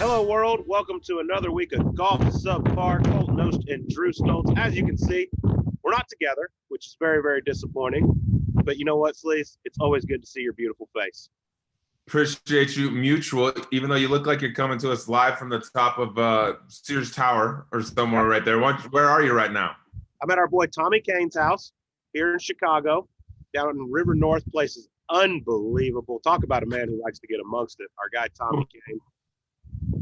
Hello, world. Welcome to another week of Golf Subpar. Colt Knost and Drew Stoltz. As you can see, we're not together, which is very, very disappointing. But you know what, Sleaze? It's always good to see your beautiful face. Appreciate you, mutual. Even though you look like you're coming to us live from the top of Sears Tower or somewhere right there. Where are you right now? I'm at our boy Tommy Kane's house here in Chicago, down in River North. Place is unbelievable. Talk about a man who likes to get amongst it. Our guy Tommy Kane.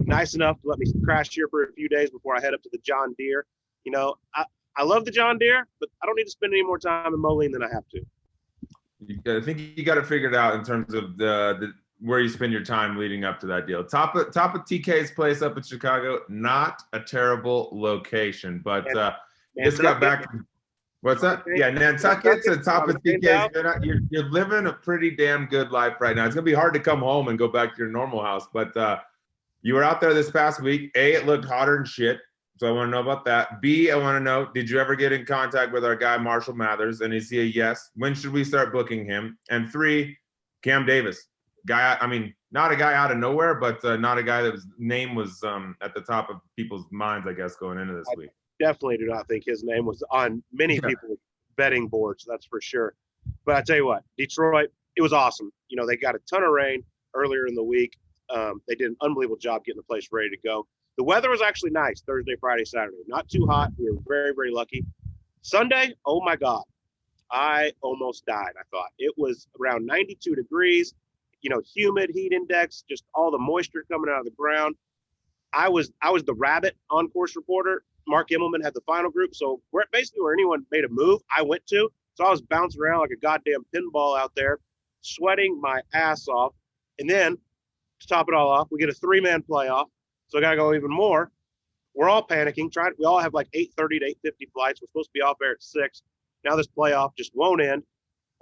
Nice enough to let me crash here for a few days before I head up to the John Deere. You know, I love the John Deere, but I don't need to spend any more time in Moline than I have to. I think you got to figure it out in terms of the where you spend your time leading up to that deal. Top of TK's place up in Chicago, not a terrible location, but just got back. What's that? Yeah, Nantucket's at top of TK's. You're living a pretty damn good life right now. It's gonna be hard to come home and go back to your normal house, but you were out there this past week. A, it looked hotter than shit, so I want to know about that. B, I want to know, did you ever get in contact with our guy Marshall Mathers? And is he a yes? When should we start booking him? And 3, Cam Davis, guy. I mean, not a guy out of nowhere, but not a guy that was name was at the top of people's minds, I guess, going into this week. Definitely do not think his name was on many people's betting boards. That's for sure. But I tell you what, Detroit, it was awesome. You know, they got a ton of rain earlier in the week. They did an unbelievable job getting the place ready to go. The weather was actually nice Thursday, Friday, Saturday. Not too hot. We were very, very lucky. Sunday, oh my God, I almost died. I thought it was around 92 degrees, you know, humid, heat index, just all the moisture coming out of the ground. I was the rabbit on course reporter. Mark Immelman had the final group. So where anyone made a move, I went to. So I was bouncing around like a goddamn pinball out there, sweating my ass off. And then to top it all off, we get a 3-man playoff. So I got to go even more. We're all panicking. We all have like 8:30 to 8:50 flights. We're supposed to be off air at 6. Now this playoff just won't end.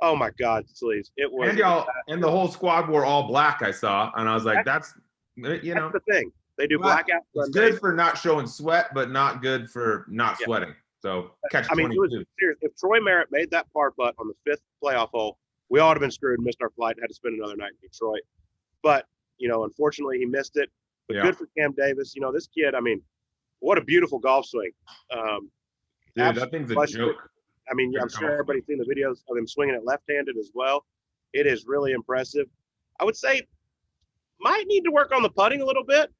Oh my God, Sleaze. It was. And y'all, and the whole squad wore all black, I saw. And I was like, that's the thing. They do blackout. It's good for not showing sweat, but not good for not sweating. So catch 22. I mean, it was serious. If Troy Merritt made that par putt on the 5th playoff hole, we all would have been screwed, missed our flight, and had to spend another night in Detroit. But you know, unfortunately, he missed it. But good for Cam Davis. You know, this kid, I mean, what a beautiful golf swing. Dude, that thing's a joke. I mean, I'm sure everybody's seen the videos of him swinging it left-handed as well. It is really impressive. I would say might need to work on the putting a little bit.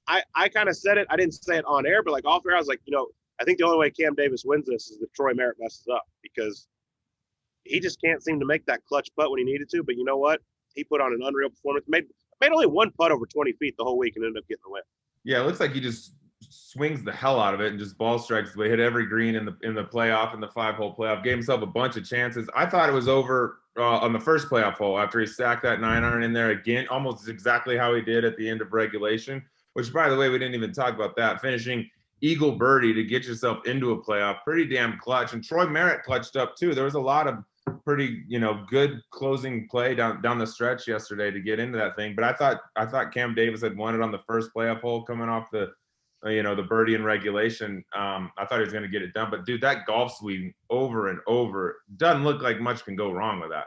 I kind of said it. I didn't say it on air, but like off air, I was like, you know, I think the only way Cam Davis wins this is if Troy Merritt messes up, because he just can't seem to make that clutch putt when he needed to. But you know what? He put on an unreal performance. Made only one putt over 20 feet the whole week and ended up getting the win. Yeah, it looks like he just swings the hell out of it and just ball strikes. We hit every green in the playoff, in the 5-hole playoff. Gave himself a bunch of chances. I thought it was over on the first playoff hole after he stacked that 9-iron in there again, almost exactly how he did at the end of regulation. Which, by the way, we didn't even talk about that. Finishing eagle birdie to get yourself into a playoff, pretty damn clutch. And Troy Merritt clutched up too. There was a lot of pretty, you know, good closing play down the stretch yesterday to get into that thing. But I thought Cam Davis had won it on the first playoff hole coming off the birdie in regulation. I thought he was going to get it done. But dude, that golf swing over and over doesn't look like much can go wrong with that.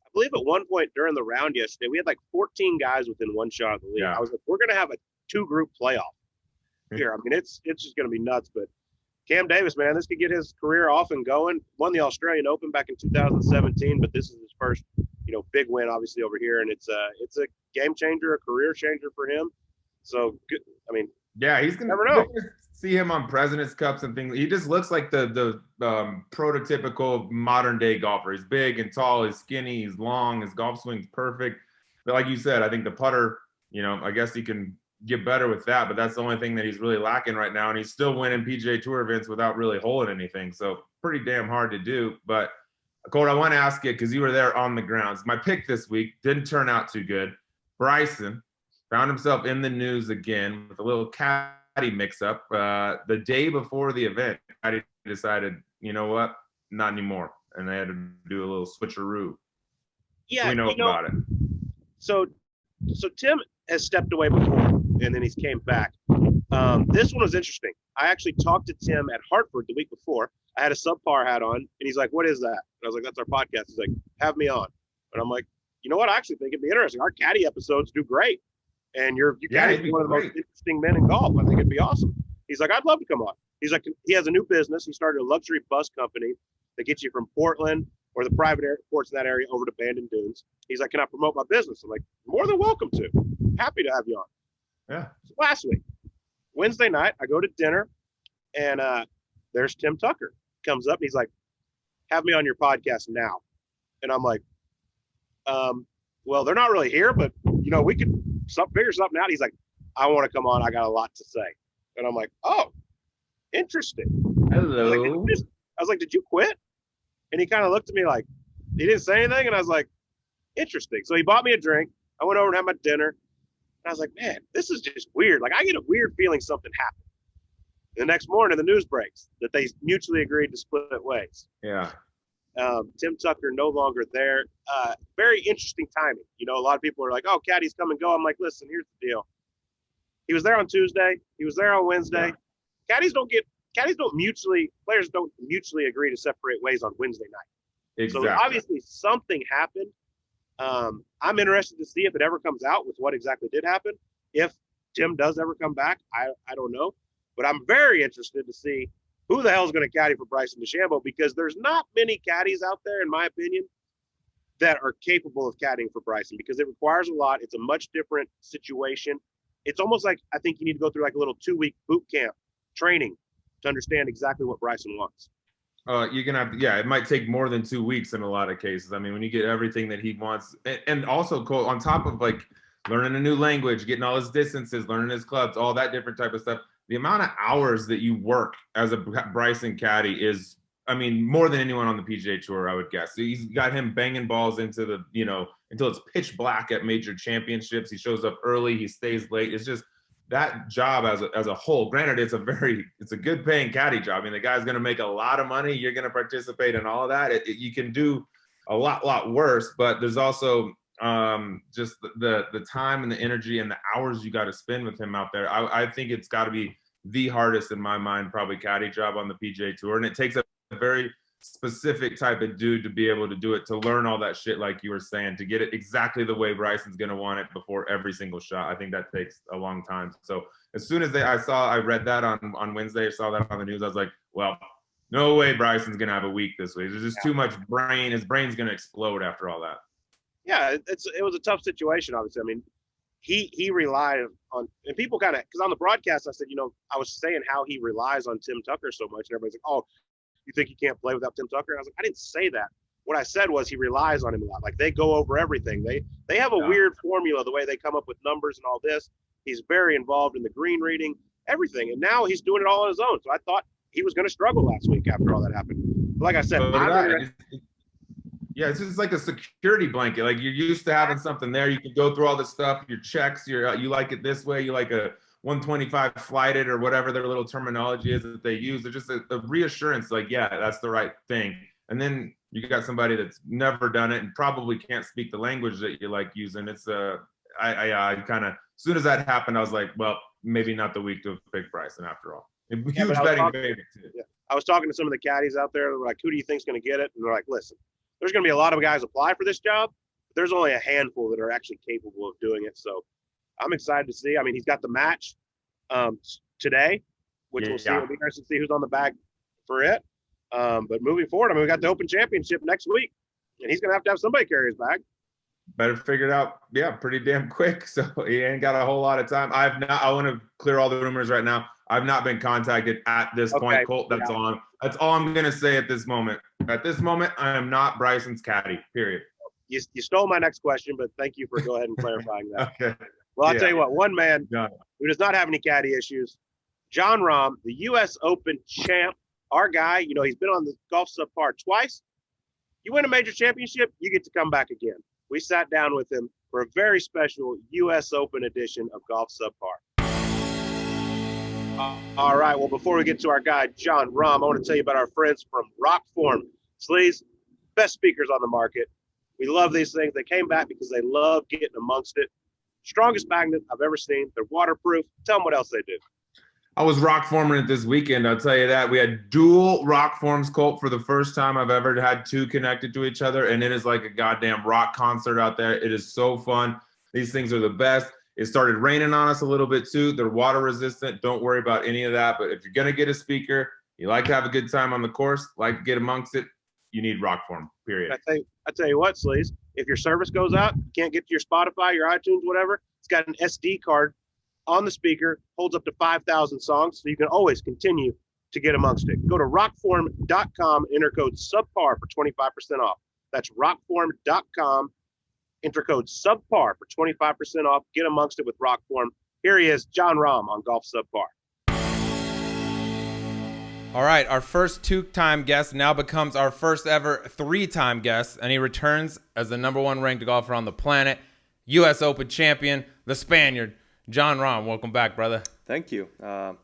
I believe at one point during the round yesterday, we had like 14 guys within one shot of the lead. Yeah. I was like, we're going to have a 2-group playoff here. I mean, it's just going to be nuts. But Cam Davis, man, this could get his career off and going. Won the Australian Open back in 2017, but this is his first, you know, big win, obviously, over here, and it's a game changer, a career changer for him. So, good. I mean, yeah, he's gonna never know. See him on President's Cups and things. He just looks like the prototypical modern day golfer. He's big and tall. He's skinny. He's long. His golf swing's perfect. But like you said, I think the putter, you know, I guess he can get better with that, but that's the only thing that he's really lacking right now. And he's still winning PGA Tour events without really holding anything. So pretty damn hard to do. But Colt, I want to ask you, because you were there on the grounds. My pick this week didn't turn out too good. Bryson found himself in the news again with a little caddy mix-up. The day before the event, caddy decided, you know what, not anymore. And they had to do a little switcheroo. Yeah, we know about it. So Tim has stepped away before, and then he's came back. This one was interesting. I actually talked to Tim at Hartford the week before. I had a Subpar hat on, and he's like, "What is that?" And I was like, "That's our podcast." He's like, "Have me on." And I'm like, "You know what? I actually think it'd be interesting. Our caddy episodes do great." and you Yeah, caddy it'd be one of the most great. interesting men in golf. I think it'd be awesome. He's like, I'd love to come on. He's like, he has a new business. He started a luxury bus company that gets you from Portland or the private airports in that area over to Bandon Dunes. He's like, can I promote my business? I'm like, more than welcome to. Happy to have you on. Yeah. So last week, Wednesday night, I go to dinner, and there's Tim Tucker. Comes up, and he's like, have me on your podcast now. And I'm like, well, they're not really here, but, we could figure something out. He's like, I want to come on. I got a lot to say. And I'm like, oh, interesting. Hello. I was like, did you quit? And he kind of looked at me like, he didn't say anything. And I was like, interesting. So he bought me a drink. I went over and had my dinner. And I was like, man, this is just weird. Like, I get a weird feeling something happened. The next morning, the news breaks that they mutually agreed to split ways. Yeah. Tim Tucker no longer there. Very interesting timing. A lot of people are like, oh, caddies come and go. I'm like, listen, here's the deal. He was there on Tuesday. He was there on Wednesday. Yeah. Players don't mutually agree to separate ways on Wednesday night. Exactly. So obviously something happened. I'm interested to see if it ever comes out with what exactly did happen. If Tim does ever come back, I don't know. But I'm very interested to see who the hell is going to caddy for Bryson DeChambeau, because there's not many caddies out there, in my opinion, that are capable of caddying for Bryson, because it requires a lot. It's a much different situation. It's almost like I think you need to go through like a little 2-week boot camp training to understand exactly what Bryson wants. You're gonna have to, it might take more than 2 weeks in a lot of cases. I mean, when you get everything that he wants, and also Cole, on top of like learning a new language, getting all his distances, learning his clubs, all that different type of stuff, the amount of hours that you work as a Bryson caddy is, I mean, more than anyone on the PGA Tour, I would guess. So he's got him banging balls into the, until it's pitch black at major championships. He shows up early, he stays late. It's just that job as a whole. Granted, it's a good paying caddy job. I mean, the guy's going to make a lot of money. You're going to participate in all of that. You can do a lot worse, but there's also just the time and the energy and the hours you got to spend with him out there. I think it's got to be the hardest, in my mind, probably caddy job on the PGA Tour. And it takes a very specific type of dude to be able to do it, to learn all that shit, like you were saying, to get it exactly the way Bryson's going to want it before every single shot. I think that takes a long time. So as soon as I read that on Wednesday, I saw that on the news, I was like, well, no way Bryson's going to have a week this week. There's just too much brain. His brain's going to explode after all that. Yeah, it was a tough situation, obviously. I mean, he relied on, and people kind of, because on the broadcast I said, I was saying how he relies on Tim Tucker so much, and everybody's like, oh, you think he can't play without Tim Tucker? And I was like, I didn't say that. What I said was he relies on him a lot. Like, they go over everything. They have a weird formula, the way they come up with numbers and all this. He's very involved in the green reading, everything. And now he's doing it all on his own. So I thought he was going to struggle last week after all that happened. But like I said, it's just like a security blanket. Like, you're used to having something there. You can go through all this stuff, your checks, you like it this way, you like a 125 flighted or whatever their little terminology is that they use. They're just a reassurance, like, yeah, that's the right thing. And then you got somebody that's never done it and probably can't speak the language that you like using. It's I kind of, as soon as that happened, I was like, well, maybe not the week to pick Bryson after all. Huge betting favorite too. Yeah. I was talking to some of the caddies out there. They were like, who do you think's going to get it? And they're like, listen, there's going to be a lot of guys apply for this job. But there's only a handful that are actually capable of doing it. So I'm excited to see. I mean, he's got the match today, which we'll see. It'll be interesting to see who's on the bag for it. But moving forward, I mean, we got the Open Championship next week, and he's going to have somebody carry his bag. Better figure it out, pretty damn quick. So he ain't got a whole lot of time. I want to clear all the rumors right now. I've not been contacted at this point, Colt. That's all I'm going to say at this moment. At this moment, I am not Bryson's caddy, period. You stole my next question, but thank you for go ahead and clarifying that. Okay. Well, I'll tell you what, one man who does not have any caddy issues, Jon Rahm, the U.S. Open champ, our guy, he's been on the Golf Subpar twice. You win a major championship, you get to come back again. We sat down with him for a very special U.S. Open edition of Golf Subpar. All right, well, before we get to our guy, Jon Rahm, I want to tell you about our friends from Rokform. Sleaze, best speakers on the market. We love these things. They came back because they love getting amongst it. Strongest magnet I've ever seen. They're waterproof. Tell them what else they do. I was Rokforming it this weekend, I'll tell you that. We had dual Rokforms, Colt, for the first time I've ever had two connected to each other, and it is like a goddamn rock concert out there. It is so fun. These things are the best. It started raining on us a little bit too. They're water resistant. Don't worry about any of that. But if you're going to get a speaker, you like to have a good time on the course, like to get amongst it, you need Rokform, period. I tell you what, Sleaze, if your service goes out, you can't get to your Spotify, your iTunes, whatever, it's got an SD card on the speaker, holds up to 5,000 songs, so you can always continue to get amongst it. Go to Rokform.com, enter code SUBPAR for 25% off. That's Rokform.com, enter code SUBPAR for 25% off. Get amongst it with Rokform. Here he is, Jon Rahm on Golf Subpar. All right, our first two-time guest now becomes our first ever three-time guest, and he returns as the #1 ranked golfer on the planet, U.S. Open champion, the Spaniard, Jon Rahm. Welcome back, brother. Thank you. I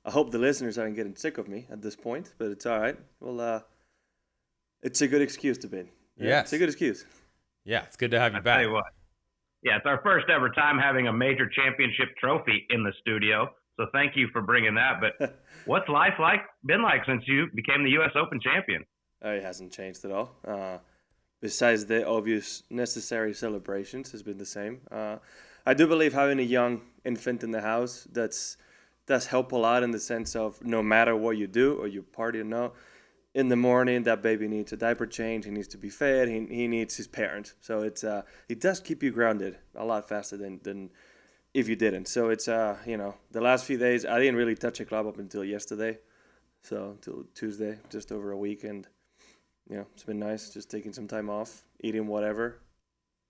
hope the listeners aren't getting sick of me at this point, but it's all right. Well, it's a good excuse to be. Yes. It's a good excuse. Yeah, it's good to have you back. Tell you what. Yeah, it's our first ever time having a major championship trophy in the studio. So thank you for bringing that. But what's life been like since you became the U.S. Open champion? It hasn't changed at all. Besides the obvious necessary celebrations, has been the same. I do believe having a young infant in the house does help a lot in the sense of no matter what you do or you party or no, in the morning that baby needs a diaper change. He needs to be fed. He needs his parents. So it does keep you grounded a lot faster than if you didn't. So it's the last few days I didn't really touch a club up until yesterday, so until Tuesday, just over a week, and it's been nice just taking some time off, eating whatever.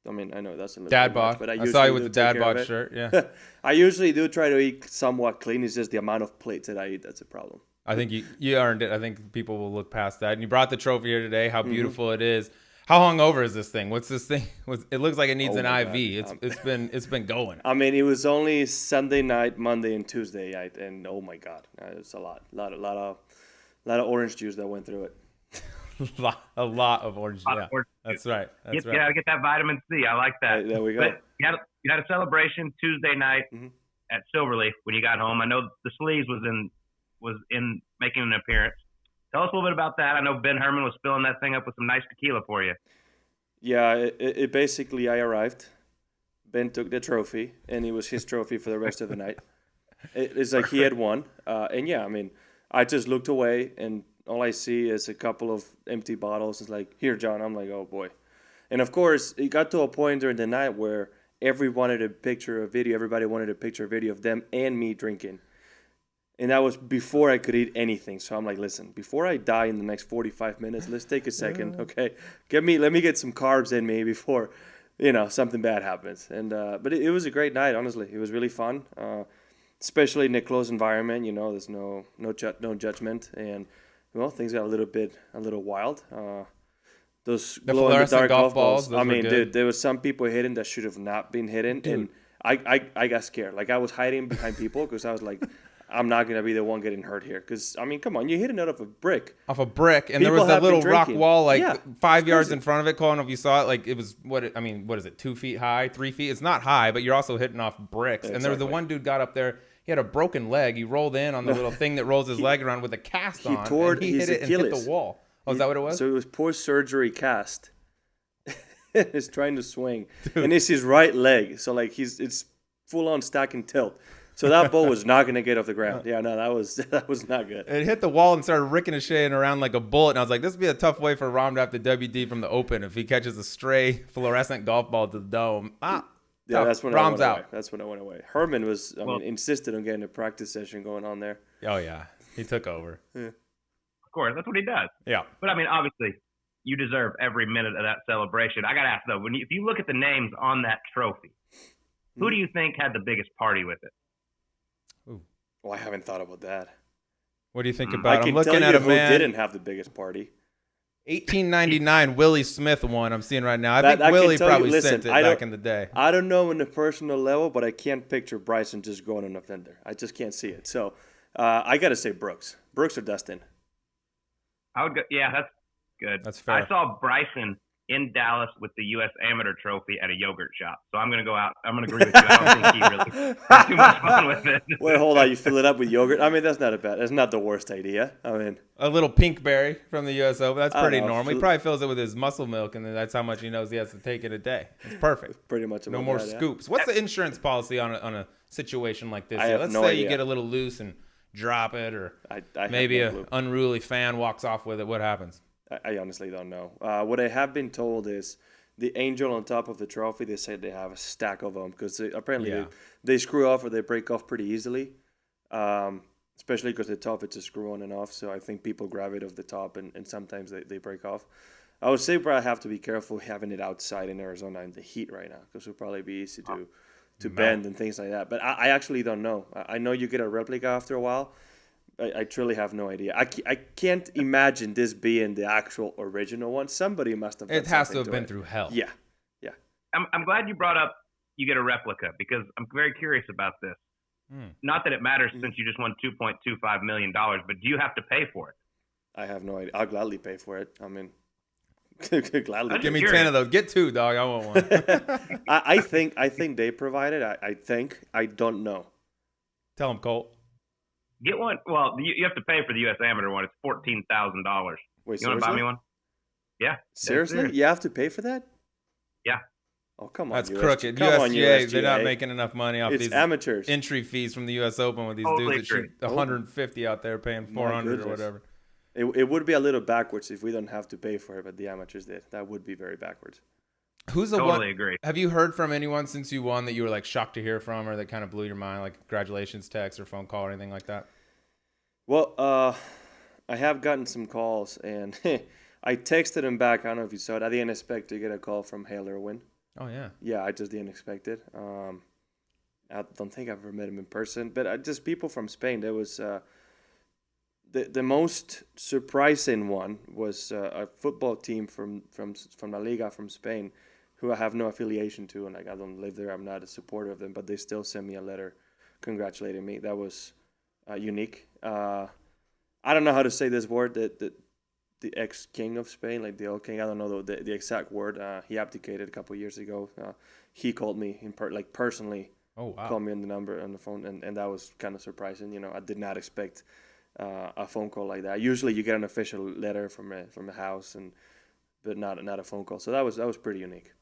I mean, I know that's a little dad bit bod. much, but I saw you with the dad bod shirt. Yeah. I usually do try to eat somewhat clean. It's just the amount of plates that I eat that's a problem. I think you earned it. I think people will look past that. And you brought the trophy here today. How beautiful it is. How hungover is this thing? What's this thing? It looks like it needs an IV. God. It's been going. I mean, it was only Sunday night, Monday, and Tuesday, and oh my God, it's a lot of orange juice that went through it. a lot of orange. Yeah, that's right. That's right. Yeah, get that vitamin C. I like that. There we go. But you had a celebration Tuesday night at Silverleaf when you got home. I know the Sleaze was in making an appearance. Tell us a little bit about that. I know Ben Herman was filling that thing up with some nice tequila for you. Yeah, it basically, I arrived. Ben took the trophy, and it was his trophy for the rest of the night. It's like he had won. And yeah, I mean, I just looked away, and all I see is a couple of empty bottles. It's like, here, John. I'm like, oh, boy. And, of course, it got to a point during the night where everybody wanted a picture, a video of them and me drinking. And that was before I could eat anything. So I'm like, listen, before I die in the next 45 minutes, let's take a second, okay? Let me get some carbs in me before, something bad happens. And but it was a great night, honestly. It was really fun, especially in a closed environment. There's no judgment, and well, things got a little wild. Those glow-in-the-dark golf balls. I mean, dude, there was some people hitting that should have not been hitting, dude. And I got scared. Like I was hiding behind people because I was like, I'm not going to be the one getting hurt here. Because, I mean, come on. You hit it out of a brick. And people there was that little rock wall, 5 yards in front of it. Cole, I don't know if you saw it. Like, it was, what is it, 2 feet high, 3 feet? It's not high, but you're also hitting off bricks. Exactly. And there was the one dude got up there. He had a broken leg. He rolled in on the little thing that rolls his leg around with a cast on. He hit it and hit the wall. Oh, is that what it was? So it was post-surgery cast. He's trying to swing. Dude. And it's his right leg. So, like, it's full-on stack and tilt. So that ball was not going to get off the ground. Yeah, no, that was not good. It hit the wall and started ricocheting around like a bullet. And I was like, this would be a tough way for Rahm to have to WD from the Open if he catches a stray fluorescent golf ball to the dome. Yeah, that's when Rahm's out. That's when I went away. Herman was, insisted on getting a practice session going on there. Oh, yeah. He took over. Yeah. Of course, that's what he does. Yeah. But, I mean, obviously, you deserve every minute of that celebration. I got to ask, though, if you look at the names on that trophy, who do you think had the biggest party with it? Well, I haven't thought about that. What do you think about? I'm looking at a man who didn't have the biggest party. 1899, Willie Smith won. I'm seeing right now. I think Willie probably sent it back in the day. I don't know on a personal level, but I can't picture Bryson just going on a fender. I just can't see it. So I got to say Brooks. Brooks or Dustin? I would go. Yeah, that's good. That's fair. I saw Bryson in Dallas with the U.S. Amateur Trophy at a yogurt shop. So I'm going to go out. I'm going to agree with you. I don't think he really had too much fun with it. Wait, hold on. You fill it up with yogurt? I mean, that's not the worst idea. I mean, a little pink berry from the U.S. Open. That's pretty normal. He probably fills it with his muscle milk, and then that's how much he knows he has to take in a day. It's perfect. Pretty much. No more scoops. What's the insurance policy on a situation like this? Let's say you get a little loose and drop it, or maybe an unruly fan walks off with it. What happens? I honestly don't know. What I have been told is the angel on top of the trophy, they say they have a stack of them because apparently they screw off or they break off pretty easily, especially because the top it's a screw on and off. So I think people grab it off the top and sometimes they break off. I would say probably have to be careful having it outside in Arizona in the heat right now because it would probably be easy to bend and things like that. But I actually don't know. I know you get a replica after a while. I truly have no idea. I can't imagine this being the actual original one. Somebody must have done something. It has to have been through hell. Yeah. I'm glad you brought up you get a replica because I'm very curious about this. Not that it matters since you just won $2.25 million, but do you have to pay for it? I have no idea. I'll gladly pay for it. I mean, gladly. Give me 10 of those. Get 2, dog. I want one. I think they provide it. I think. I don't know. Tell them, Colt. Get one. Well, you have to pay for the U.S. Amateur one. It's $14,000. Wait, you want to buy me one? Yeah. Seriously? You have to pay for that? Yeah. Oh, come on. That's crooked. USGA, they're not making enough money off these amateurs entry fees from the U.S. Open with these dudes that shoot 150 out there paying 400 or whatever. It would be a little backwards if we don't have to pay for it, but the amateurs did. That would be very backwards. Who's the totally one? Agree. Have you heard from anyone since you won that you were like shocked to hear from, or that kind of blew your mind, like congratulations text or phone call or anything like that? Well, I have gotten some calls, and I texted him back. I don't know if you saw it. I didn't expect to get a call from Hale Irwin. Oh yeah. Yeah, I just didn't expect it. I don't think I've ever met him in person, but just people from Spain. There was the most surprising one was a football team from La Liga from Spain, who I have no affiliation to, and like I don't live there. I'm not a supporter of them, but they still sent me a letter congratulating me. That was unique. I don't know how to say this word. The ex-king of Spain, like the old king. I don't know the exact word. He abdicated a couple of years ago. He called me personally. Oh wow! Called me on the phone, and that was kind of surprising. You know, I did not expect a phone call like that. Usually, you get an official letter from a house, but not a phone call. So that was pretty unique.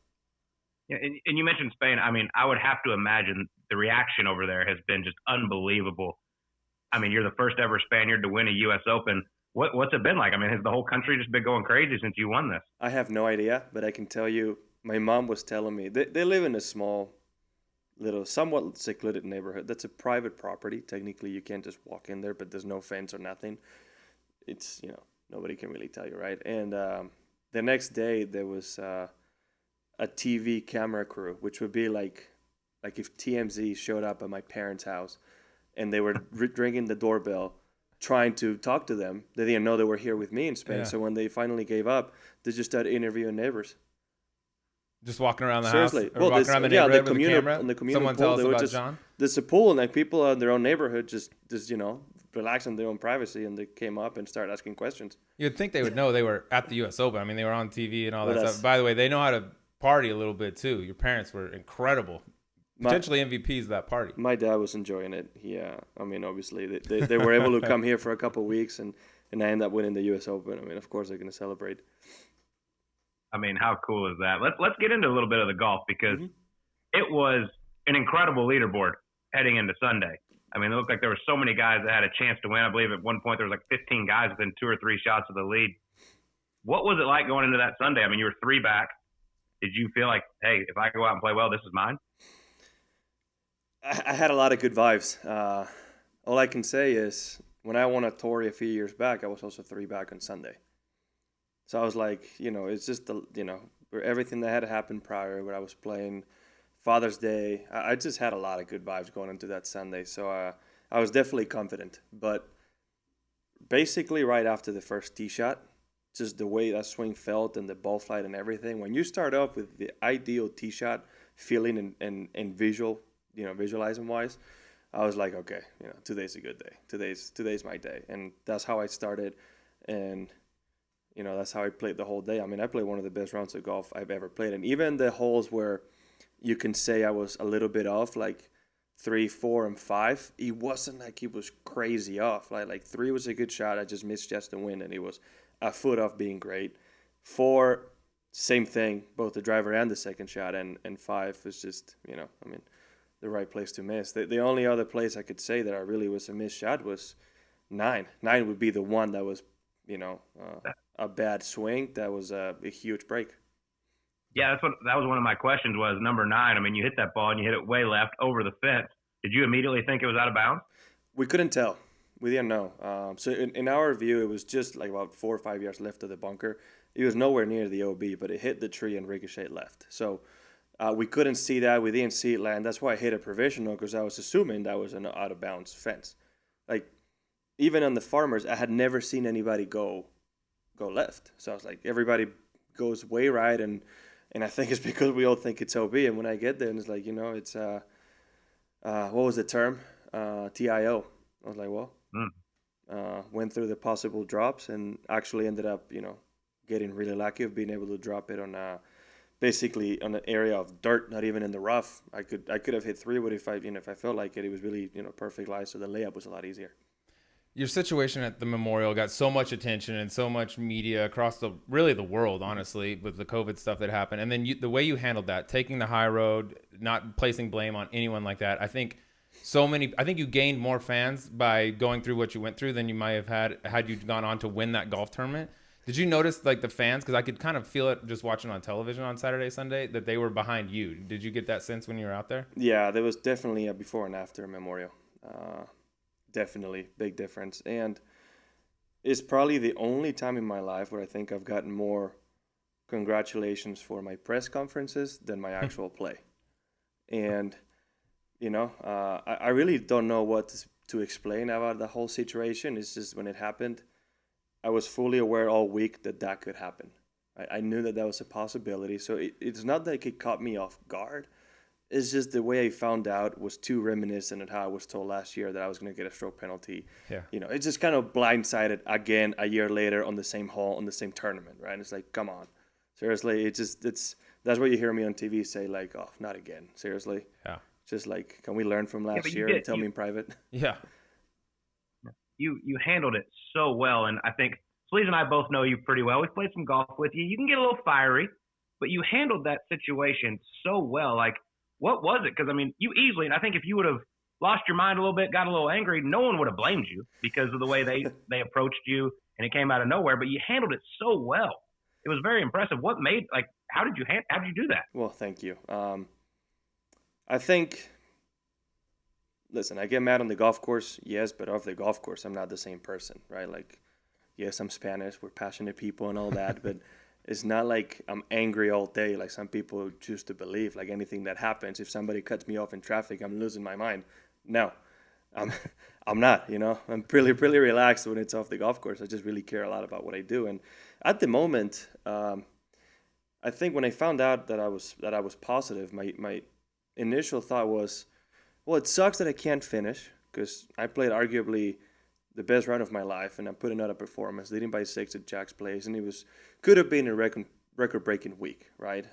Yeah, and you mentioned Spain. I mean, I would have to imagine the reaction over there has been just unbelievable. I mean, you're the first ever Spaniard to win a U.S. Open. What's it been like? I mean, has the whole country just been going crazy since you won this? I have no idea, but I can tell you, my mom was telling me they live in a small, little, somewhat secluded neighborhood. That's a private property. Technically, you can't just walk in there, but there's no fence or nothing. It's, nobody can really tell you, right? And the next day, there was a TV camera crew, which would be like if TMZ showed up at my parents' house and they were ringing the doorbell, trying to talk to them. They didn't know they were here with me in Spain. Yeah. So when they finally gave up, they just started interviewing neighbors. Just walking around the Seriously. house? Well, walking around the neighborhood with the camera? On the communal Someone pool, tell us about John? There's a pool, and like people in their own neighborhood just relax in their own privacy, and they came up and started asking questions. You'd think they would know they were at the U.S. Open. I mean, they were on TV and all that stuff. By the way, they know how to party a little bit, too. Your parents were incredible. Potentially MVPs of that party. My dad was enjoying it. I mean, obviously, they were able to come here for a couple of weeks, and I ended up winning the U.S. Open. I mean, of course, they're going to celebrate. I mean, how cool is that? Let's get into a little bit of the golf because it was an incredible leaderboard heading into Sunday. I mean, it looked like there were so many guys that had a chance to win. I believe at one point there was like 15 guys within 2 or 3 shots of the lead. What was it like going into that Sunday? I mean, you were 3 back. Did you feel like, hey, if I go out and play well, this is mine? I had a lot of good vibes. All I can say is when I won a Torrey a few years back, I was also 3 back on Sunday. So I was like, it's just everything that had happened prior where I was playing Father's Day. I just had a lot of good vibes going into that Sunday. So I was definitely confident. But basically right after the first tee shot, just the way that swing felt and the ball flight and everything, when you start off with the ideal tee shot feeling and visualizing wise, I was like, okay, today's a good day. Today's my day. And that's how I started. And you know, that's how I played the whole day. I mean, I played one of the best rounds of golf I've ever played. And even the holes where you can say I was a little bit off, like 3, 4, and 5, it wasn't like he was crazy off. Like 3 was a good shot. I just missed just the win, and he was a foot off being great. 4, same thing, both the driver and the second shot. And 5 was just, you know, I mean, the right place to miss. The only other place I could say that I really was a missed shot was 9. 9 would be the one that was, you know, a bad swing. That was a huge break. Yeah, that was one of my questions was number 9. I mean, you hit that ball and you hit it way left over the fence. Did you immediately think it was out of bounds? We couldn't tell. We didn't know. So in our view, it was just like about 4 or 5 yards left of the bunker. It was nowhere near the OB, but it hit the tree and ricocheted left. So we couldn't see that. We didn't see it land. That's why I hit a provisional, because I was assuming that was an out of bounds fence. Like, even on the Farmers, I had never seen anybody go left. So I was like, everybody goes way right, and I think it's because we all think it's OB. And when I get there, and it's like, you know, it's what was the term? TIO. I was like, well, went through the possible drops and actually ended up, you know, getting really lucky of being able to drop it on basically on an area of dirt, not even in the rough. I could have hit 3, but if I felt like it was really, you know, perfect lie. So the layup was a lot easier. Your situation at the Memorial got so much attention and so much media across the world, honestly, with the COVID stuff that happened. And then the way you handled that, taking the high road, not placing blame on anyone like that. I think you gained more fans by going through what you went through than you might have had you gone on to win that golf tournament. Did you notice like the fans? Because I could kind of feel it just watching on television on Saturday, Sunday, that they were behind you. Did you get that sense when you were out there? Yeah, there was definitely a before and after Memorial. Definitely big difference. And it's probably the only time in my life where I think I've gotten more congratulations for my press conferences than my actual play. And, you know, I really don't know what to explain about the whole situation. It's just when it happened, I was fully aware all week that could happen. I knew that was a possibility. So it's not like it caught me off guard. It's just the way I found out was too reminiscent of how I was told last year that I was going to get a stroke penalty. Yeah. You know, it's just kind of blindsided again a year later on the same hole, on the same tournament, right? And it's like, come on. Seriously, that's what you hear me on TV say, like, oh, not again. Seriously. Yeah. Just like, can we learn from last year and tell me in private? Yeah. You handled it so well, and I think Sleaze and I both know you pretty well. We've played some golf with you. You can get a little fiery, but you handled that situation so well. Like, what was it? Because, I mean, you easily, and I think if you would have lost your mind a little bit, got a little angry, no one would have blamed you because of the way they approached you, and it came out of nowhere. But you handled it so well. It was very impressive. What made, like, how did you do that? Well, thank you. I think, listen, I get mad on the golf course, yes, but off the golf course, I'm not the same person, right? Like, yes, I'm Spanish, we're passionate people and all that, but it's not like I'm angry all day like some people choose to believe. Like anything that happens, if somebody cuts me off in traffic, I'm losing my mind. No, I'm not, you know. I'm really, really relaxed when it's off the golf course. I just really care a lot about what I do. And at the moment, I think when I found out that I was positive, my initial thought was, well, it sucks that I can't finish because I played arguably the best round of my life, and I'm putting out a performance, leading by 6 at Jack's Place, and could have been a record-breaking week, right?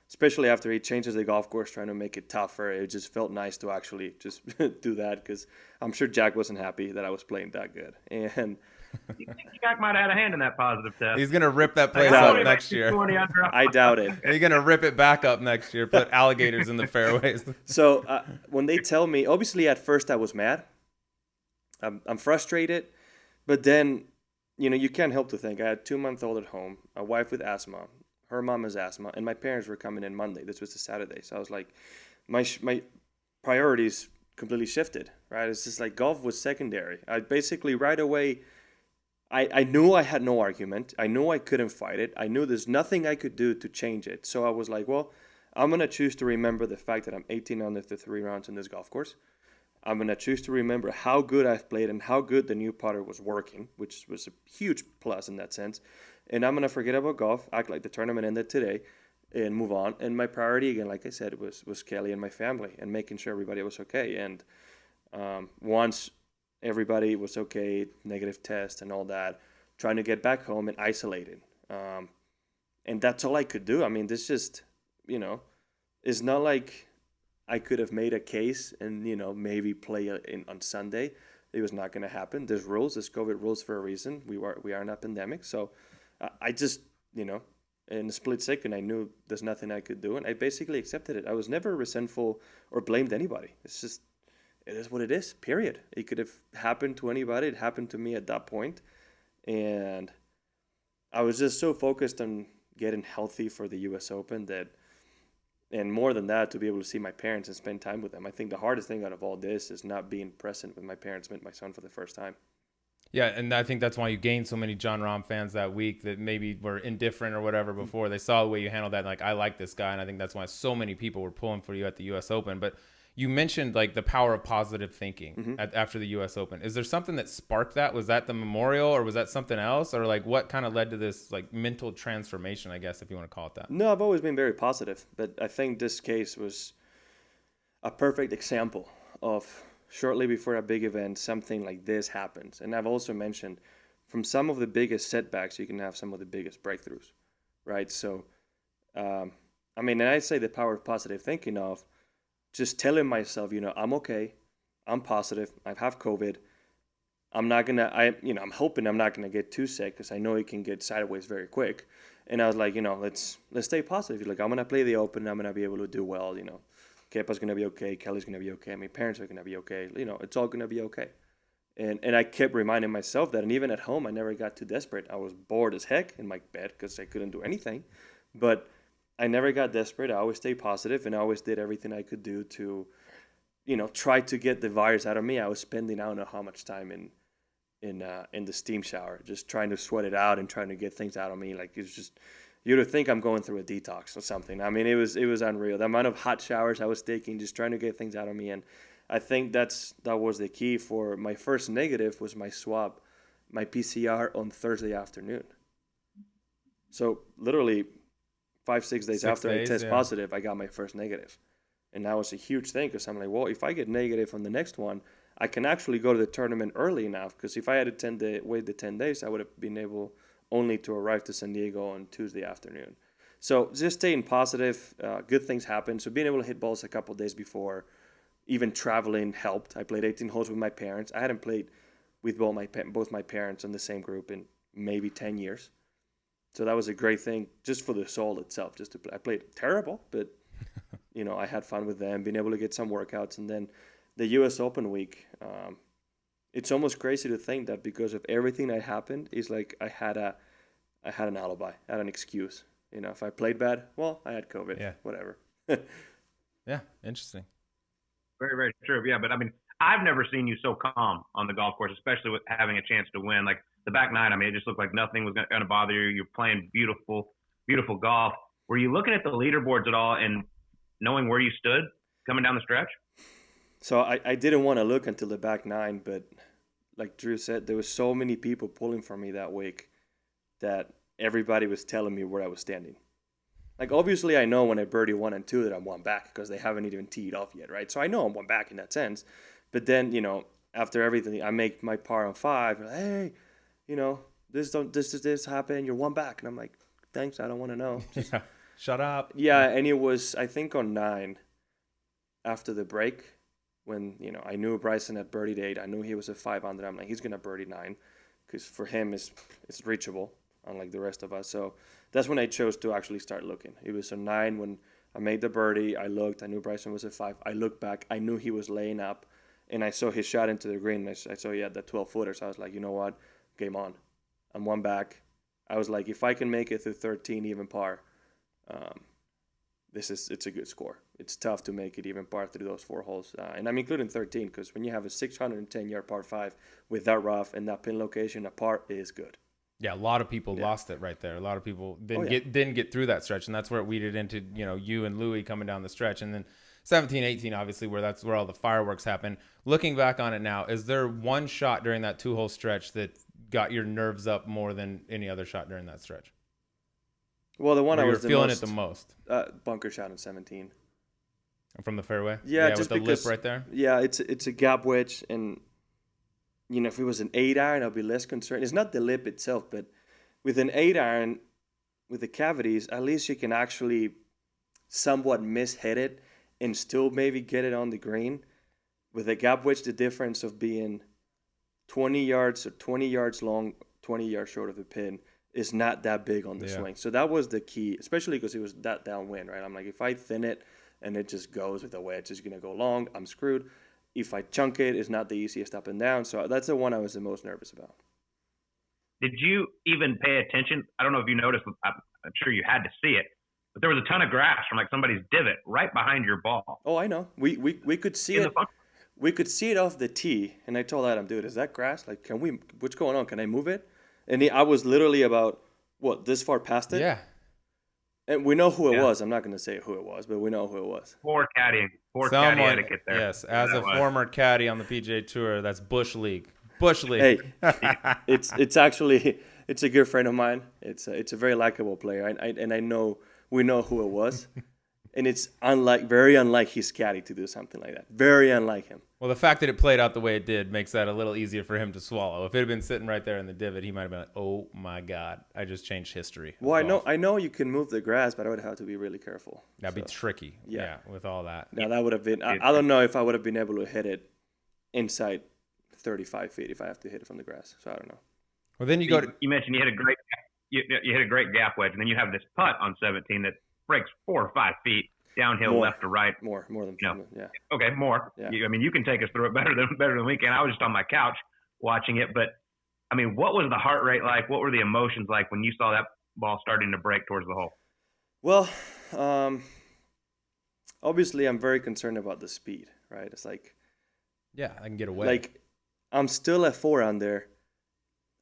Especially after he changes the golf course, trying to make it tougher. It just felt nice to actually just do that because I'm sure Jack wasn't happy that I was playing that good. And you think Jack might have had a hand in that positive test? He's gonna rip that place up next year. I doubt it. He's gonna rip it back up next year. Put alligators in the fairways. So when they tell me, obviously at first I was mad. I'm frustrated, but then, you know, you can't help to think. I had a 2-month-old at home, a wife with asthma, her mom has asthma, and my parents were coming in Monday. This was a Saturday, so I was like, my priorities completely shifted, right? It's just like golf was secondary. I basically right away, I knew I had no argument. I knew I couldn't fight it. I knew there's nothing I could do to change it. So I was like, well, I'm going to choose to remember the fact that I'm 18 under the 3 rounds in this golf course. I'm going to choose to remember how good I've played and how good the new putter was working, which was a huge plus in that sense. And I'm going to forget about golf, act like the tournament ended today, and move on. And my priority, again, like I said, was Kelly and my family and making sure everybody was okay. And once everybody was okay, negative test and all that, trying to get back home and isolating. And that's all I could do. I mean, this just, it's not like I could have made a case and, maybe play on Sunday. It was not going to happen. There's rules. There's COVID rules for a reason. We are in a pandemic. So I just, in a split second, I knew there's nothing I could do. And I basically accepted it. I was never resentful or blamed anybody. It's just, it is what it is, period. It could have happened to anybody. It happened to me at that point. And I was just so focused on getting healthy for the U.S. Open and more than that, to be able to see my parents and spend time with them. I think the hardest thing out of all this is not being present with my parents, met my son for the first time. Yeah, and I think that's why you gained so many Jon Rahm fans that week that maybe were indifferent or whatever before. They saw the way you handled that, and like, I like this guy, and I think that's why so many people were pulling for you at the U.S. Open. But you mentioned like the power of positive thinking after the U.S. Open. Is there something that sparked that? Was that the memorial, or was that something else, or like what kind of led to this like mental transformation, I guess, if you want to call it that? No, I've always been very positive, but I think this case was a perfect example of shortly before a big event, something like this happens. And I've also mentioned from some of the biggest setbacks, you can have some of the biggest breakthroughs, right? So, and I say the power of positive thinking of just telling myself, I'm okay, I'm positive, I have COVID, I'm hoping I'm not gonna get too sick because I know it can get sideways very quick. And I was like, let's stay positive. Like, I'm gonna play the Open, I'm gonna be able to do well. Kepa's gonna be okay, Kelly's gonna be okay, my parents are gonna be okay. It's all gonna be okay. And I kept reminding myself that, and even at home, I never got too desperate. I was bored as heck in my bed because I couldn't do anything, but I never got desperate. I always stayed positive, and I always did everything I could do to, try to get the virus out of me. I was spending, I don't know how much time in the steam shower, just trying to sweat it out and trying to get things out of me. Like, it's just, you would think I'm going through a detox or something. I mean, it was unreal. The amount of hot showers I was taking, just trying to get things out of me. And I think that was the key for my first negative was my swab, my PCR on Thursday afternoon. So literally 5-6 days after I test positive, I got my first negative. And that was a huge thing because I'm like, well, if I get negative on the next one, I can actually go to the tournament early enough, because if I had to wait the 10 days, I would have been able only to arrive to San Diego on Tuesday afternoon. So just staying positive, good things happen. So being able to hit balls a couple of days before, even traveling helped. I played 18 holes with my parents. I hadn't played with both my parents in the same group in maybe 10 years. So that was a great thing just for the soul itself. Just to play. I played terrible, but I had fun with them, being able to get some workouts. And then the U.S. Open week, it's almost crazy to think that because of everything that happened, is like I had an alibi, I had an excuse. If I played bad, well, I had COVID. Yeah, whatever. Yeah, interesting. Very, very true. Yeah, but I mean, I've never seen you so calm on the golf course, especially with having a chance to win. Like the back nine, I mean, it just looked like nothing was going to bother you. You're playing beautiful, beautiful golf. Were you looking at the leaderboards at all and knowing where you stood coming down the stretch? So I didn't want to look until the back nine, but like Drew said, there was so many people pulling for me that week that everybody was telling me where I was standing. Like, obviously, I know when I birdie 1 and 2 that I'm one back because they haven't even teed off yet, right? So I know I'm one back in that sense. But then, after everything, I make my par on 5. Like, hey, this happened. You're one back. And I'm like, thanks. I don't want to know. Yeah, shut up. Yeah, and it was, I think, on 9 after the break when, I knew Bryson had birdied 8. I knew he was at 5 under. I'm like, he's going to birdie 9 because for him, it's reachable, unlike the rest of us. So that's when I chose to actually start looking. It was a 9 when I made the birdie. I looked. I knew Bryson was at 5. I looked back. I knew he was laying up, and I saw his shot into the green. I saw he had that 12-footer. So I was like, you know what? Game on. I'm one back. I was like, if I can make it through 13 even par, it's a good score. It's tough to make it even par through those 4 holes. And I'm including 13 because when you have a 610-yard par 5 with that rough and that pin location, a par is good. Yeah, a lot of people lost it right there. A lot of people didn't get through that stretch, and that's where it weeded into, you and Louis coming down the stretch. And then 17, 18, obviously, that's where all the fireworks happen. Looking back on it now, is there one shot during that 2-hole stretch that got your nerves up more than any other shot during that stretch? Well, the one I was feeling it the most. Bunker shot in 17. From the fairway? Yeah, just with the because, lip right there? Yeah, it's a gap wedge, and if it was an 8-iron, I'll be less concerned. It's not the lip itself, but with an 8-iron, with the cavities, at least you can actually somewhat mishit it and still maybe get it on the green. With a gap wedge, the difference of being 20 yards or 20 yards long, 20 yards short of the pin is not that big on the swing. So that was the key, especially because it was that downwind, right? I'm like, if I thin it and it just goes with the wedge, it's going to go long, I'm screwed. If I chunk it, it's not the easiest up and down. So that's the one I was the most nervous about. Did you even pay attention? I don't know if you noticed, I'm sure you had to see it, but there was a ton of grass from like somebody's divot right behind your ball. Oh, I know. We could see it. We could see it off the tee, and I told Adam, dude, is that grass? Like, what's going on? Can I move it? And I was literally about, this far past it? Yeah. And we know who it was. I'm not going to say who it was, but we know who it was. Poor caddy etiquette there. Yes, as a former caddy on the PGA Tour, that's Bush League. Bush League. Hey, it's actually, it's a good friend of mine. It's a very likable player, and I know we know who it was. And it's very unlike his caddy to do something like that. Very unlike him. Well, the fact that it played out the way it did makes that a little easier for him to swallow. If it had been sitting right there in the divot, he might have been like, "Oh my God, I just changed history." Well, I know you can move the grass, but I would have to be really careful. That'd be tricky. Yeah, with all that. Now that would have been. I don't know if I would have been able to hit it inside 35 feet if I have to hit it from the grass. So I don't know. Well, then you mentioned you hit a great gap wedge, and then you have this putt on 17 that breaks 4 or 5 feet downhill, left to right. More than yeah. Okay, more. Yeah. You can take us through it better than we can. I was just on my couch watching it, but I mean, what was the heart rate like? What were the emotions like when you saw that ball starting to break towards the hole? Well, obviously, I'm very concerned about the speed. Right? It's like, I can get away. Like, I'm still at 4 under.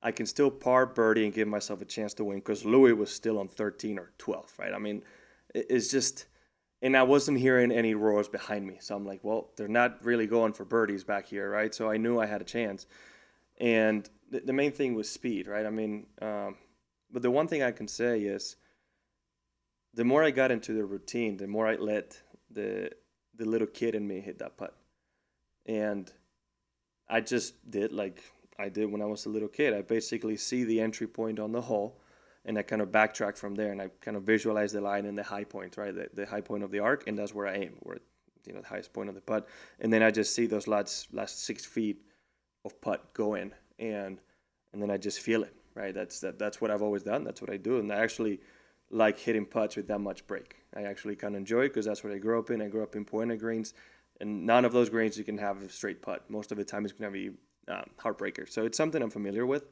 I can still par birdie and give myself a chance to win because Louis was still on 13 or 12, right? I mean, it's just, and I wasn't hearing any roars behind me. So I'm like, well, they're not really going for birdies back here, right? So I knew I had a chance. And the main thing was speed, right? I mean, but the one thing I can say is the more I got into the routine, the more I let the little kid in me hit that putt. And I just did like I did when I was a little kid. I basically see the entry point on the hole, and I kind of backtrack from there, and I kind of visualize the line and the high point, right? The high point of the arc, and that's where I aim, where the highest point of the putt. And then I just see those last 6 feet of putt go in, and then I just feel it, right? That's what I've always done. That's what I do, and I actually like hitting putts with that much break. I actually kind of enjoy it because that's what I grew up in. I grew up in Pointer greens, and none of those greens you can have a straight putt. Most of the time it's going to be heartbreaker. So it's something I'm familiar with.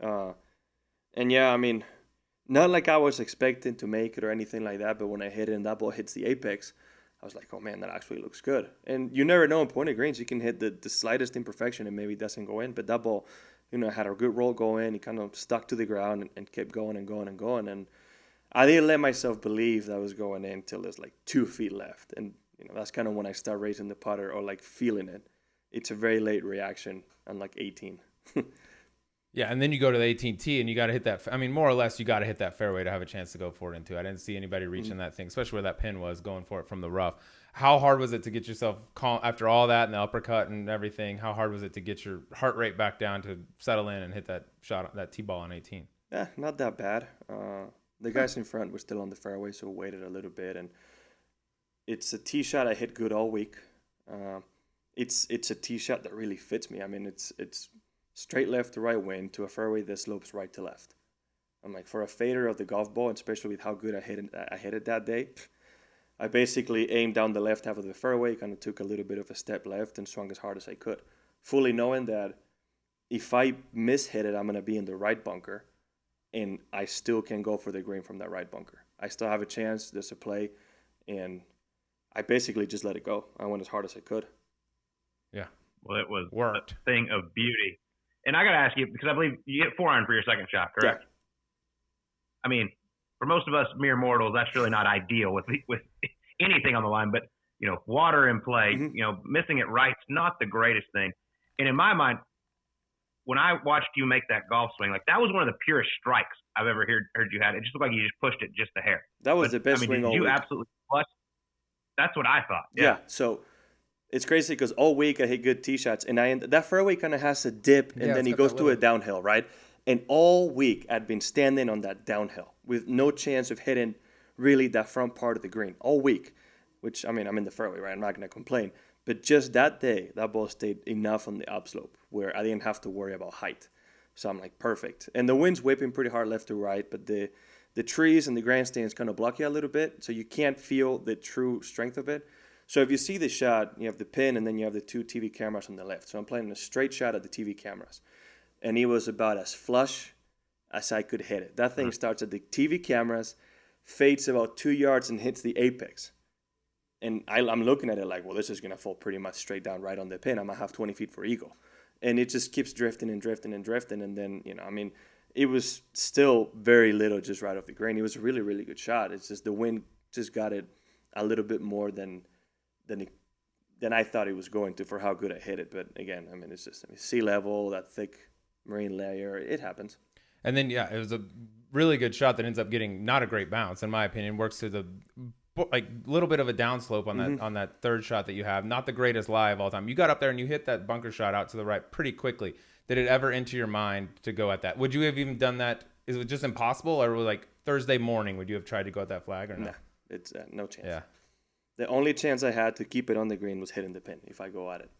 And yeah, I mean, not like I was expecting to make it or anything like that, but when I hit it and that ball hits the apex, I was like, oh man, that actually looks good. And you never know in Pointer greens, you can hit the slightest imperfection and maybe it doesn't go in, but that ball, had a good roll go in. It kind of stuck to the ground and kept going and going and going. And I didn't let myself believe that was going in until there's like 2 feet left. And that's kind of when I start raising the putter or like feeling it. It's a very late reaction on like 18. Yeah, and then you go to the 18 tee and you got to hit that. I mean, more or less, you got to hit that fairway to have a chance to go for it into. I didn't see anybody reaching that thing, especially where that pin was, going for it from the rough. How hard was it to get yourself calm after all that and the uppercut and everything? How hard was it to get your heart rate back down to settle in and hit that shot, that tee ball on 18? Yeah, not that bad. The guys in front were still on the fairway, so waited a little bit. And it's a tee shot I hit good all week. It's a tee shot that really fits me. I mean, it's straight left to right wind to a fairway that slopes right to left. I'm like, for a fader of the golf ball, especially with how good I hit it that day, I basically aimed down the left half of the fairway, kind of took a little bit of a step left and swung as hard as I could, fully knowing that if I mishit it, I'm going to be in the right bunker, and I still can go for the green from that right bunker. I still have a chance. There's a play, and I basically just let it go. I went as hard as I could. Yeah. Well, it was worked. A thing of beauty. And I got to ask you, because I believe you hit 4-iron for your second shot, correct? Yeah. I mean, for most of us mere mortals, that's really not ideal with anything on the line. But, water in play, missing it right's not the greatest thing. And in my mind, when I watched you make that golf swing, like that was one of the purest strikes I've ever heard you had. It just looked like you just pushed it just a hair. That was the best swing all week. You absolutely flushed. That's what I thought. Yeah. So It's crazy because all week I hit good tee shots, and that fairway kind of has a dip, and then he goes to a downhill, right? And all week I'd been standing on that downhill with no chance of hitting really that front part of the green all week, which, I mean, I'm in the fairway, right? I'm not going to complain. But just that day, that ball stayed enough on the upslope where I didn't have to worry about height. So I'm like, perfect. And the wind's whipping pretty hard left to right, but the trees and the grandstands kind of block you a little bit, so you can't feel the true strength of it. So if you see the shot, you have the pin, and then you have the two TV cameras on the left. So I'm playing a straight shot at the TV cameras. And it was about as flush as I could hit it. That thing starts at the TV cameras, fades about 2 yards, and hits the apex. And I'm looking at it like, well, this is going to fall pretty much straight down right on the pin. I'm going to have 20 feet for eagle. And it just keeps drifting and drifting and drifting. And then, I mean, it was still very little just right off the green. It was a really, really good shot. It's just the wind just got it a little bit more than I thought it was going to for how good I hit it. But again, I mean, it's just sea level, that thick marine layer. It happens. And then, it was a really good shot that ends up getting not a great bounce, in my opinion. Works to the little bit of a downslope on that third shot that you have. Not the greatest lie of all time. You got up there and you hit that bunker shot out to the right pretty quickly. Did it ever enter your mind to go at that? Would you have even done that? Is it just impossible, or like Thursday morning would you have tried to go at that flag or no? Nah, it's no chance. Yeah. The only chance I had to keep it on the green was hitting the pin if I go at it,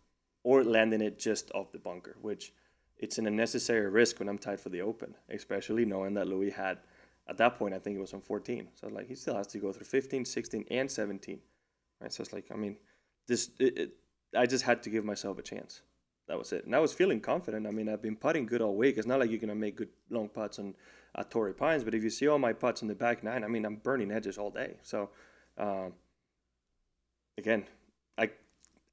or landing it just off the bunker, which it's an unnecessary risk when I'm tied for the Open, especially knowing that Louis had, at that point, I think it was on 14. So like he still has to go through 15, 16, and 17. Right? So it's like, I mean, I just had to give myself a chance. That was it. And I was feeling confident. I mean, I've been putting good all week. It's not like you're going to make good long putts at Torrey Pines, but if you see all my putts on the back nine, I mean, I'm burning edges all day. So, again,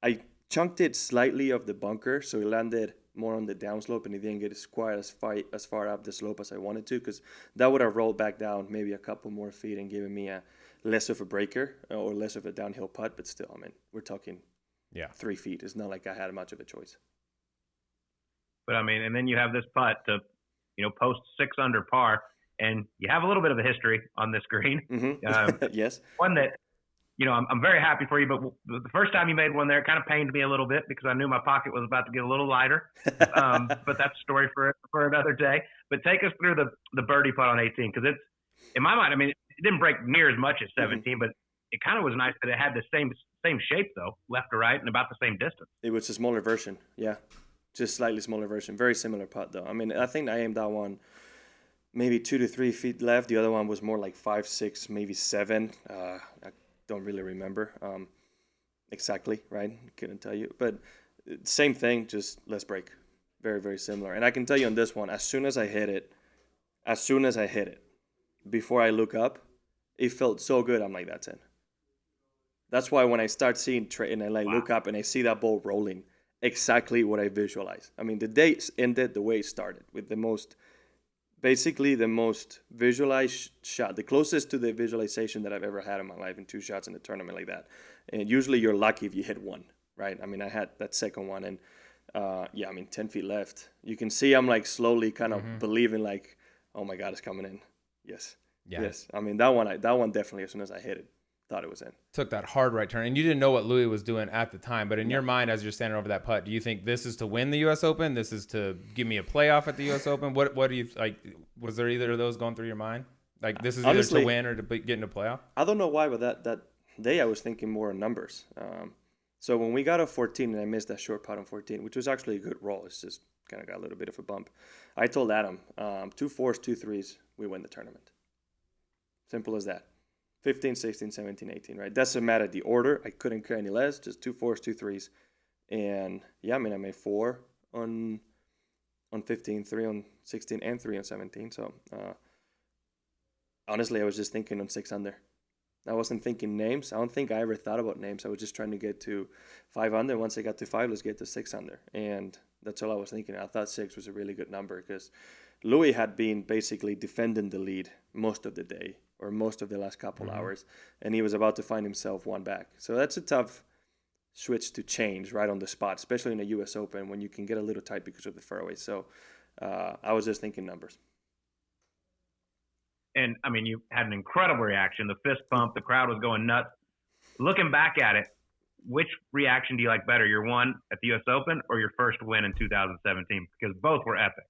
I chunked it slightly off the bunker, so it landed more on the downslope, and it didn't get quite as far up the slope as I wanted to, because that would have rolled back down maybe a couple more feet and given me a less of a breaker or less of a downhill putt. But still, I mean, we're talking 3 feet. It's not like I had much of a choice. But I mean, and then you have this putt to, post 6 under par, and you have a little bit of a history on this green. Mm-hmm. Yes. One that, I'm very happy for you, but the first time you made one there, it kind of pained me a little bit because I knew my pocket was about to get a little lighter. But that's a story for another day. But take us through the birdie putt on 18, because it's, in my mind, I mean, it didn't break near as much as 17, but it kind of was nice that it had the same shape, though, left to right, and about the same distance. It was a smaller version, yeah. Just slightly smaller version. Very similar putt, though. I mean, I think I aimed that one maybe 2 to 3 feet left. The other one was more like 5, 6, maybe 7. I don't really remember exactly, right? Couldn't tell you. But same thing, just less break. Very, very similar. And I can tell you on this one, as soon as I hit it, before I look up, it felt so good. I'm like, that's in. That's why when I start seeing and I look up and I see that ball rolling, exactly what I visualized. I mean, the day ended the way it started, with the most visualized shot, the closest to the visualization that I've ever had in my life in 2 shots in a tournament like that. And usually you're lucky if you hit one, right? I mean, I had that second one, and 10 feet left. You can see I'm like slowly kind of believing, like, oh my God, it's coming in. Yes. Yeah. Yes. I mean, that one definitely, as soon as I hit it, thought it was in. Took that hard right turn, and you didn't know what Louis was doing at the time, but in your mind, as you're standing over that putt, do you think this is to win the U.S. Open? This is to give me a playoff at the U.S. Open? What do you like? Was there either of those going through your mind? Like, this is honestly, either to win or to get into playoff? I don't know why, but that day I was thinking more in numbers. So when we got a 14 and I missed that short putt on 14, which was actually a good roll, it's just kind of got a little bit of a bump. I told Adam, 2 4s, 2 3s, we win the tournament. Simple as that. 15, 16, 17, 18, right? Doesn't matter the order. I couldn't care any less. Just 2 4s, 2 3s. And yeah, I mean, I made 4 on 15, 3 on 16, and 3 on 17. So honestly, I was just thinking on 6 under. I wasn't thinking names. I don't think I ever thought about names. I was just trying to get to 5 under. Once I got to 5, let's get to 6 under. And that's all I was thinking. I thought 6 was a really good number because Louis had been basically defending the lead most of the day, or most of the last couple hours, and he was about to find himself one back. So that's a tough switch to change right on the spot, especially in a U.S. Open when you can get a little tight because of the fairway. So I was just thinking numbers. And, I mean, you had an incredible reaction, the fist pump, the crowd was going nuts. Looking back at it, which reaction do you like better? Your one at the U.S. Open or your first win in 2017? Because both were epic.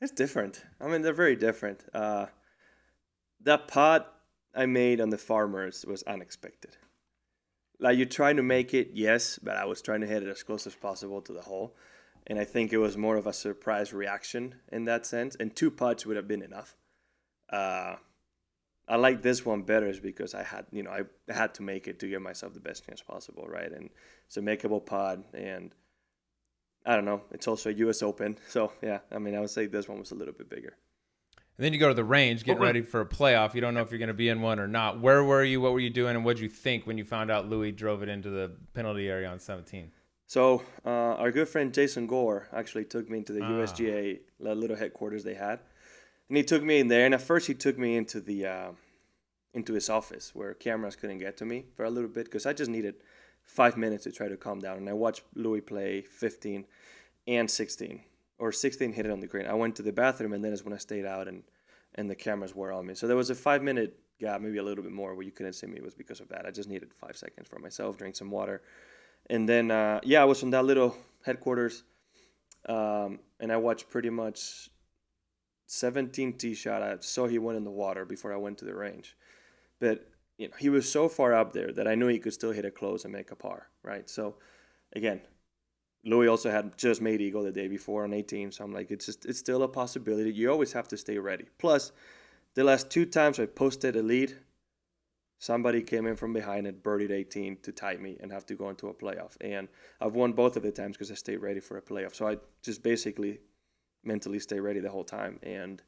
It's different. I mean, they're very different. That putt I made on the Farmers was unexpected. Like, you're trying to make it, yes, but I was trying to hit it as close as possible to the hole. And I think it was more of a surprise reaction in that sense. And 2 putts would have been enough. I like this one better is because I had to make it to give myself the best chance possible, right? And it's a makeable putt, and I don't know. It's also a U.S. Open, so yeah. I mean, I would say this one was a little bit bigger. And then you go to the range, getting ready for a playoff. You don't know if you're going to be in one or not. Where were you? What were you doing? And what did you think when you found out Louis drove it into the penalty area on 17? So our good friend Jason Gore actually took me into the USGA little headquarters they had. And he took me in there, and at first he took me into his office where cameras couldn't get to me for a little bit because I just needed 5 minutes to try to calm down. And I watched Louis play 15 and 16, or 16 hit it on the green. I went to the bathroom, and then is when I stayed out, and the cameras were on me. So there was a 5-minute gap, maybe a little bit more, where you couldn't see me. It was because of that. I just needed 5 seconds for myself, drink some water. And then, I was in that little headquarters, and I watched pretty much 17 tee shot. I saw he went in the water before I went to the range. But he was so far up there that I knew he could still hit it close and make a par, right? So, again, Louis also had just made eagle the day before on 18, so I'm like, it's still a possibility. You always have to stay ready. Plus, the last 2 times I posted a lead, somebody came in from behind and birdied 18 to tie me and have to go into a playoff. And I've won both of the times because I stayed ready for a playoff. So I just basically mentally stay ready the whole time. And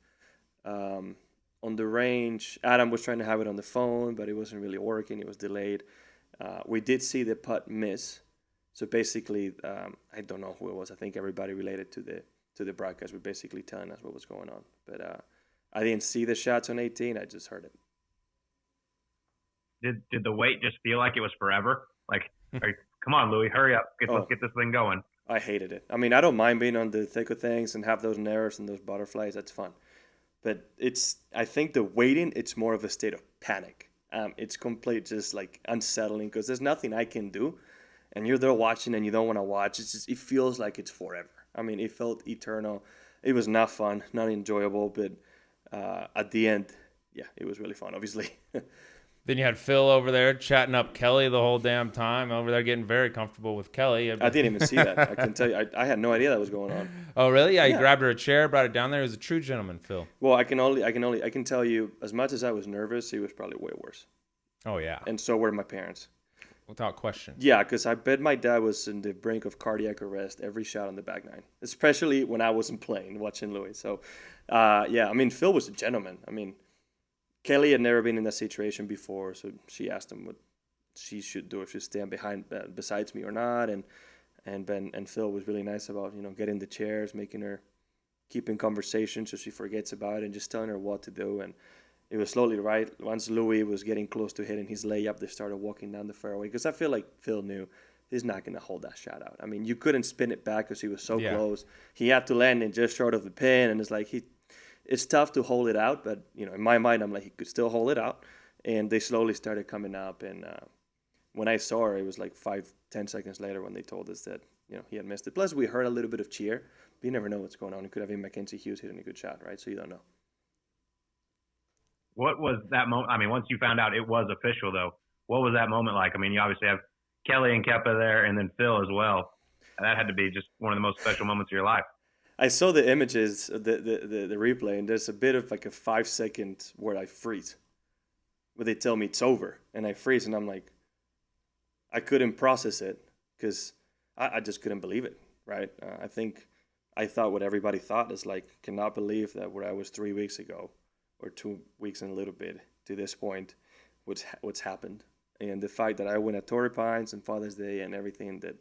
on the range, Adam was trying to have it on the phone, but it wasn't really working. It was delayed. We did see the putt miss. So basically, I don't know who it was. I think everybody related to the broadcast were basically telling us what was going on. But I didn't see the shots on 18. I just heard it. Did the wait just feel like it was forever? Like, come on, Louis, hurry up. Let's get this thing going. I hated it. I mean, I don't mind being on the thick of things and have those nerves and those butterflies. That's fun. But I think the waiting, it's more of a state of panic. It's complete just like unsettling because there's nothing I can do. And you're there watching and you don't want to watch. It feels like it's forever. I mean, it felt eternal. It was not fun, not enjoyable. But at the end, yeah, it was really fun, obviously. Then you had Phil over there chatting up Kelly the whole damn time, over there getting very comfortable with Kelly. I didn't even see that. I can tell you, I had no idea that was going on. Oh, really? Yeah, he grabbed her a chair, brought it down there. He was a true gentleman, Phil. Well, I can tell you, as much as I was nervous, he was probably way worse. Oh, yeah. And so were my parents. Without question. Yeah, because I bet my dad was in the brink of cardiac arrest every shot on the back nine, especially when I wasn't playing, watching Louis. So, yeah, I mean, Phil was a gentleman. I mean, Kelly had never been in that situation before, so she asked him what she should do, if she'd stand besides me or not. And Phil was really nice about, getting the chairs, making her keep in conversation so she forgets about it, and just telling her what to do. And it was slowly right. Once Louis was getting close to hitting his layup, they started walking down the fairway, because I feel like Phil knew he's not going to hold that shot out. I mean, you couldn't spin it back because he was so close. He had to land it just short of the pin, and it's like it's tough to hold it out, but in my mind, I'm like, he could still hold it out. And they slowly started coming up, and when I saw her, it was like 5-10 seconds later when they told us that he had missed it. Plus, we heard a little bit of cheer. But you never know what's going on. It could have been Mackenzie Hughes hitting a good shot, right? So you don't know. What was that moment? I mean, once you found out it was official, though, what was that moment like? I mean, you obviously have Kelly and Kepa there, and then Phil as well. And that had to be just one of the most special moments of your life. I saw the images, the replay, and there's a bit of like a 5-second where I freeze. Where they tell me it's over, and I freeze, and I'm like, I couldn't process it because I just couldn't believe it, right? I thought what everybody thought is like, cannot believe that where I was 3 weeks ago, or 2 weeks and a little bit to this point, what's happened. And the fact that I went at Torrey Pines and Father's Day and everything that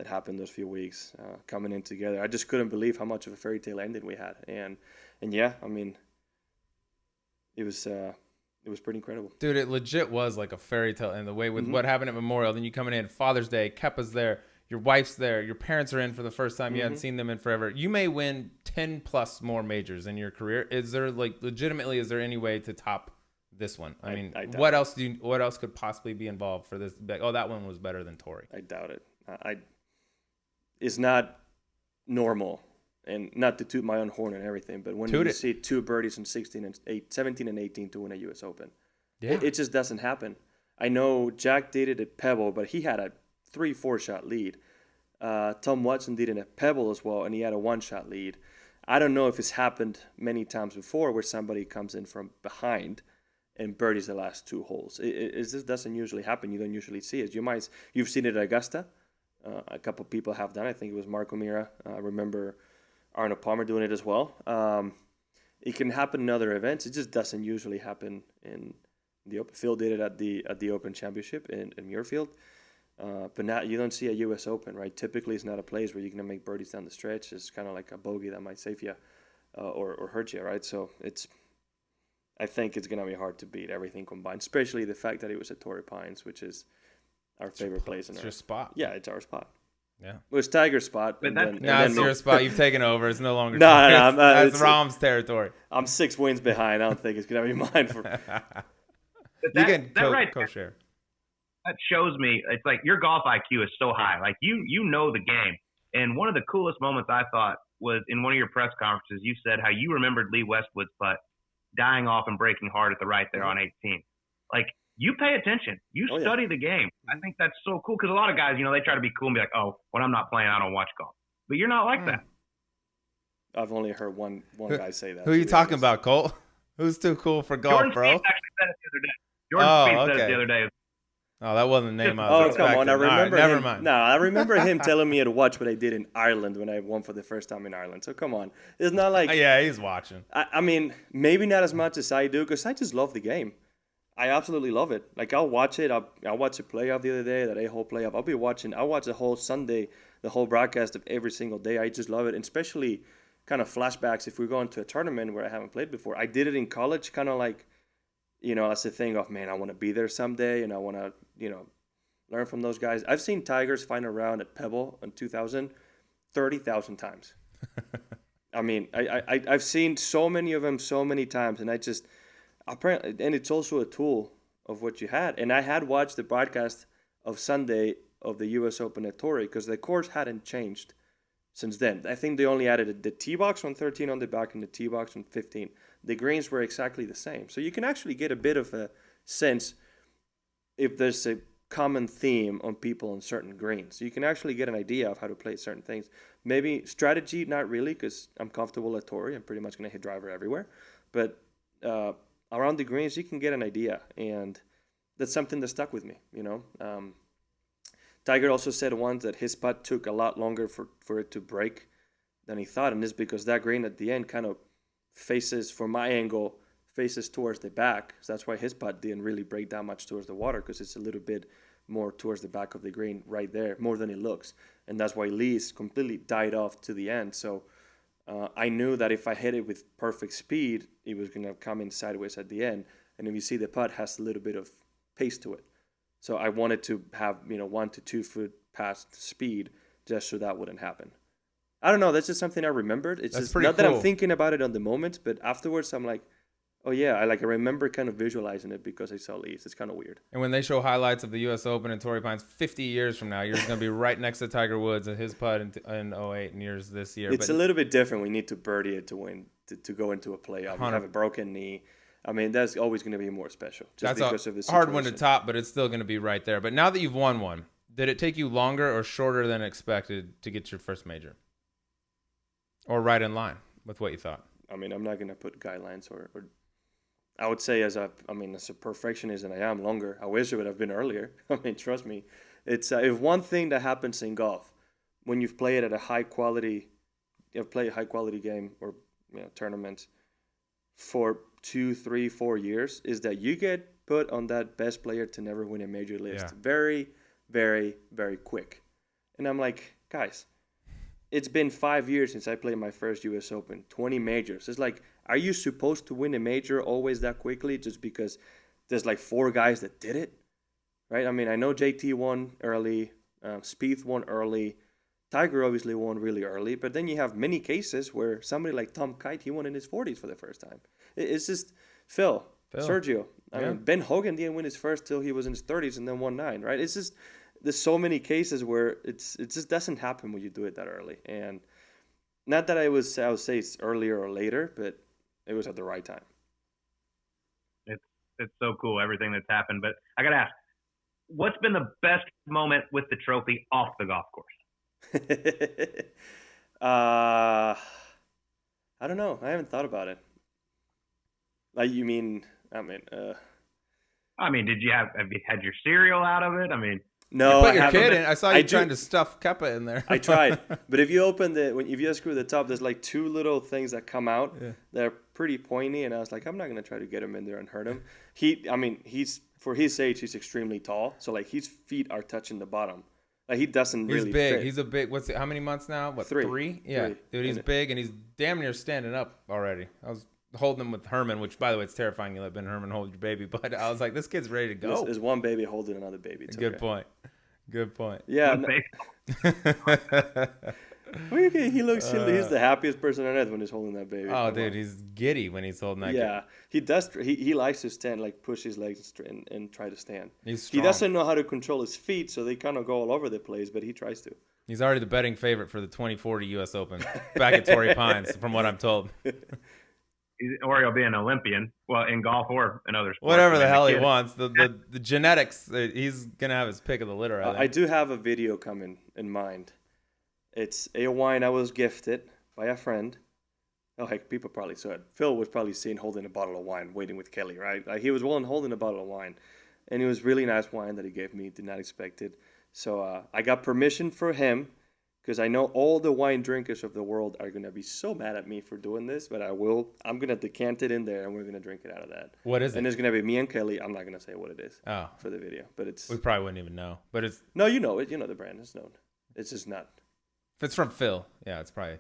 happened those few weeks coming in together, I just couldn't believe how much of a fairy tale ending we had. And yeah, I mean, it was pretty incredible. Dude, it legit was like a fairy tale in the way with what happened at Memorial. Then you coming in Father's Day, Kepa's there, your wife's there, your parents are in for the first time. You hadn't seen them in forever. You may win 10 plus more majors in your career. Is there is there any way to top this one? I mean, what else could possibly be involved for this? Oh, that one was better than Torrey. I doubt it. It's not normal, and not to toot my own horn and everything, but when you see 2 birdies in 17 and 18 to win a U.S. Open, it just doesn't happen. I know Jack did it at Pebble, but he had a 3-4 shot lead. Tom Watson did it at Pebble as well, and he had a 1-shot lead. I don't know if it's happened many times before where somebody comes in from behind and birdies the last 2 holes. It just doesn't usually happen. You don't usually see it. You've seen it at Augusta. A couple of people have done. I think it was Mark O'Meara. I remember Arnold Palmer doing it as well. It can happen in other events. It just doesn't usually happen in the Open. Phil did it at the Open Championship in Muirfield. But now you don't see a U.S. Open, right? Typically, it's not a place where you're going to make birdies down the stretch. It's kind of like a bogey that might save you or hurt you, right? So I think it's going to be hard to beat everything combined, especially the fact that it was at Torrey Pines, which is our favorite place. It's your spot. Yeah, it's our spot. Yeah. It was Tiger's spot. But it's your spot. You've taken over. It's no longer no, that's Rahm's territory. I'm 6 wins behind. I don't think it's going to be mine. You can co-share. That shows me, it's like your golf IQ is so high. Like you know the game. And one of the coolest moments I thought was in one of your press conferences, you said how you remembered Lee Westwood's putt dying off and breaking hard at the right there on 18. Like, you pay attention. You study the game. I think that's so cool because a lot of guys, they try to be cool and be like, oh, when I'm not playing, I don't watch golf. But you're not like that. I've only heard one guy say that. Who are you talking about, Colt? Who's too cool for golf, Jordan bro? Spieth actually said it the other day. Jordan Spieth said it the other day. Oh, that wasn't the name I was expecting. Come on. I remember never mind. No, I remember him telling me to watch what I did in Ireland when I won for the first time in Ireland. So come on. It's not like... Yeah, he's watching. I mean, maybe not as much as I do because I just love the game. I absolutely love it. Like, I'll watch it. I watched a playoff the other day, that 8-hole playoff. I'll watch the whole Sunday, the whole broadcast of every single day. I just love it, and especially kind of flashbacks if we're going to a tournament where I haven't played before. I did it in college, kind of like, that's the thing of, man, I want to be there someday, and I want to, learn from those guys. I've seen Tiger's final round at Pebble in 2000 30,000 times. I mean, I've seen so many of them so many times, and apparently, and it's also a tool of what you had. And I had watched the broadcast of Sunday of the U.S. Open at Torrey because the course hadn't changed since then. I think they only added the tee box on 13 on the back and the tee box on 15. The greens were exactly the same. So you can actually get a bit of a sense if there's a common theme on people on certain greens. So you can actually get an idea of how to play certain things. Maybe strategy, not really, because I'm comfortable at Torrey. I'm pretty much going to hit driver everywhere. But around the greens, you can get an idea, and that's something that stuck with me, Tiger also said once that his putt took a lot longer for it to break than he thought, and it's because that green at the end kind of faces, from my angle, faces towards the back. So that's why his putt didn't really break that much towards the water, because it's a little bit more towards the back of the green right there, more than it looks. And that's why Lee's completely died off to the end. So I knew that if I hit it with perfect speed, it was going to come in sideways at the end. And if you see, the putt has a little bit of pace to it. So I wanted to have, 1 to 2 foot past speed just so that wouldn't happen. I don't know. That's just something I remembered. It's just not that I'm thinking about it on the moment, but afterwards I'm like, oh yeah, I remember kind of visualizing it because I saw Lee's. It's kind of weird. And when they show highlights of the U.S. Open and Torrey Pines 50 years from now, you're going to be right next to Tiger Woods and his putt in 08 and yours this year. It's a little bit different. We need to birdie it to win, to go into a playoff. You have a broken knee. I mean, that's always going to be more special. Just because of the situation. Hard one to top, but it's still going to be right there. But now that you've won one, did it take you longer or shorter than expected to get your first major? Or right in line with what you thought? I mean, I'm not going to put guidelines or I would say as a perfectionist and I am, longer. I wish it would have been earlier. I mean, trust me. It's if one thing that happens in golf, when you've played at a high quality game or tournament for 2, 3, 4 years, is that you get put on that best player to never win a major list very, very, very quick. And I'm like, guys, it's been 5 years since I played my first U.S. Open, 20 majors. It's like, are you supposed to win a major always that quickly just because there's 4 guys that did it? Right? I mean, I know JT won early, Spieth won early, Tiger obviously won really early, but then you have many cases where somebody like Tom Kite, he won in his 40s for the first time. It's just, Phil, Sergio. I mean, Ben Hogan didn't win his first till he was in his 30s and then won 9, right? It's just there's so many cases where it just doesn't happen when you do it that early. And not that I would say it's earlier or later, but it was at the right time. It's so cool, everything that's happened. But I got to ask, what's been the best moment with the trophy off the golf course? I don't know. I haven't thought about it. Like, you mean, have you had your cereal out of it? I mean, no, you put your kid in. I saw you trying to stuff Keppa in there. I tried, but if you open if you unscrew the top, there's like 2 little things that come out that are pretty pointy, and I was like, I'm not gonna try to get him in there and hurt him. He's for his age, he's extremely tall, so like his feet are touching the bottom. Like he doesn't really. He's big. Fit. He's a big. How many months now? What, 3? Yeah, 3. Dude, he's big and he's damn near standing up already. I was holding him with Herman, which, by the way, it's terrifying you let Ben Herman hold your baby, but I was like, this kid's ready to go. There's one baby holding another baby. It's Good point. Yeah. He looks. He's the happiest person on earth when he's holding that baby. Oh, dude, he's giddy when he's holding that. Yeah, he does. He likes to stand, like push his legs and try to stand. He's strong. He doesn't know how to control his feet, so they kind of go all over the place. But he tries to. He's already the betting favorite for the 2040 U.S. Open back at Torrey Pines, from what I'm told. Or he'll be an Olympian, well, in golf or in other sports. Whatever the hell he wants. The genetics, he's going to have his pick of the litter. I do have a video coming in mind. It's a wine I was gifted by a friend. Oh, heck, people probably saw it. Phil was probably seen holding a bottle of wine, waiting with Kelly, right? Like, he was holding a bottle of wine. And it was really nice wine that he gave me. Did not expect it. So I got permission for him, because I know all the wine drinkers of the world are going to be so mad at me for doing this, but I'm going to decant it in there, and we're going to drink it out of that. What is it? And it's going to be me and Kelly. I'm not going to say what it is for the video, but we probably wouldn't even know. But it's... No, you know it. You know the brand. It's known. It's just not. If it's from Phil, yeah, it's probably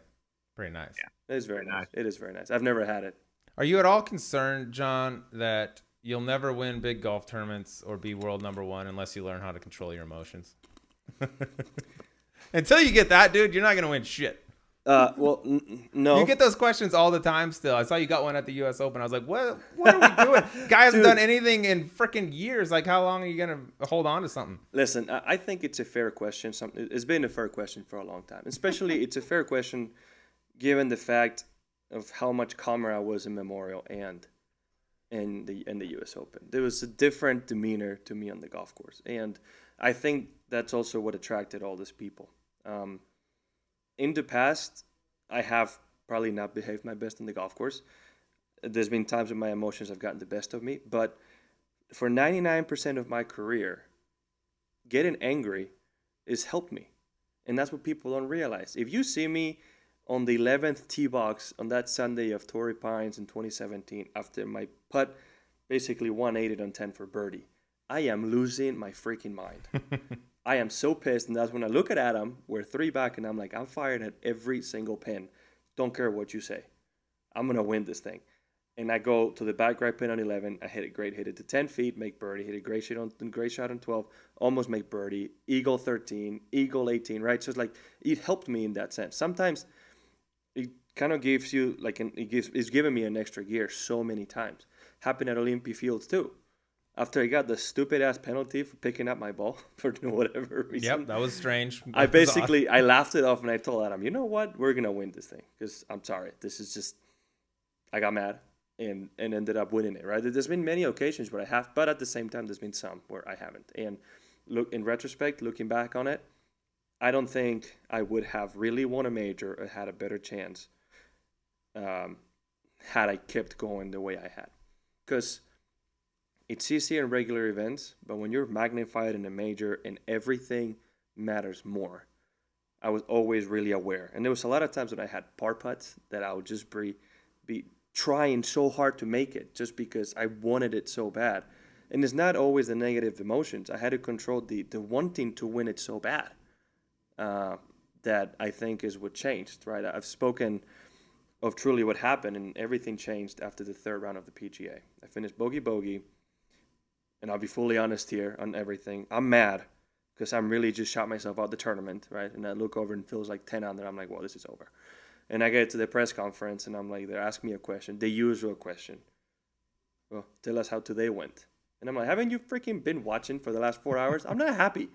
pretty nice. Yeah, it is very nice. It is very nice. I've never had it. Are you at all concerned, John, that you'll never win big golf tournaments or be world number 1 unless you learn how to control your emotions? Until you get that, dude, you're not going to win shit. No. You get those questions all the time still. I saw you got one at the U.S. Open. I was like, what are we doing? Guy hasn't done anything in freaking years. Like, how long are you going to hold on to something? Listen, I think it's a fair question. It's been a fair question for a long time. Especially, it's a fair question given the fact of how much calmer I was in Memorial and in the U.S. Open. There was a different demeanor to me on the golf course. And I think that's also what attracted all these people. In the past, I have probably not behaved my best on the golf course. There's been times when my emotions have gotten the best of me, but for 99% of my career, getting angry has helped me. And that's what people don't realize. If you see me on the 11th tee box on that Sunday of Torrey Pines in 2017, after my putt basically 180 on 10 for birdie, I am losing my freaking mind. I am so pissed, and that's when I look at Adam, we're 3 back, and I'm like, I'm fired at every single pin. Don't care what you say. I'm going to win this thing. And I go to the back right pin on 11. I hit it to 10 feet, make birdie. Hit a great shot on 12, almost make birdie. Eagle 13, Eagle 18, right? So it's like, it helped me in that sense. Sometimes it kind of gives you, like, it's given me an extra gear so many times. Happened at Olympia Fields too. After I got the stupid-ass penalty for picking up my ball for whatever reason. Yep, that was strange. I laughed it off, and I told Adam, you know what? We're going to win this thing. Because I'm sorry. This is just, I got mad and ended up winning it, right? There's been many occasions where I have, but at the same time, there's been some where I haven't. And in retrospect, looking back on it, I don't think I would have really won a major or had a better chance had I kept going the way I had. Because it's easier in regular events, but when you're magnified in a major and everything matters more, I was always really aware. And there was a lot of times when I had par putts that I would just be trying so hard to make it just because I wanted it so bad. And it's not always the negative emotions. I had to control the wanting to win it so bad that I think is what changed, right? I've spoken of truly what happened, and everything changed after the 3rd round of the PGA. I finished bogey, and I'll be fully honest here on everything. I'm mad because I'm really just shot myself out the tournament, right? And I look over and feels like 10 under. I'm like, well, this is over. And I get to the press conference, and I'm like, they're asking me a question, the usual question. well, tell us how today went. And I'm like, haven't you freaking been watching for the last 4 hours? I'm not happy,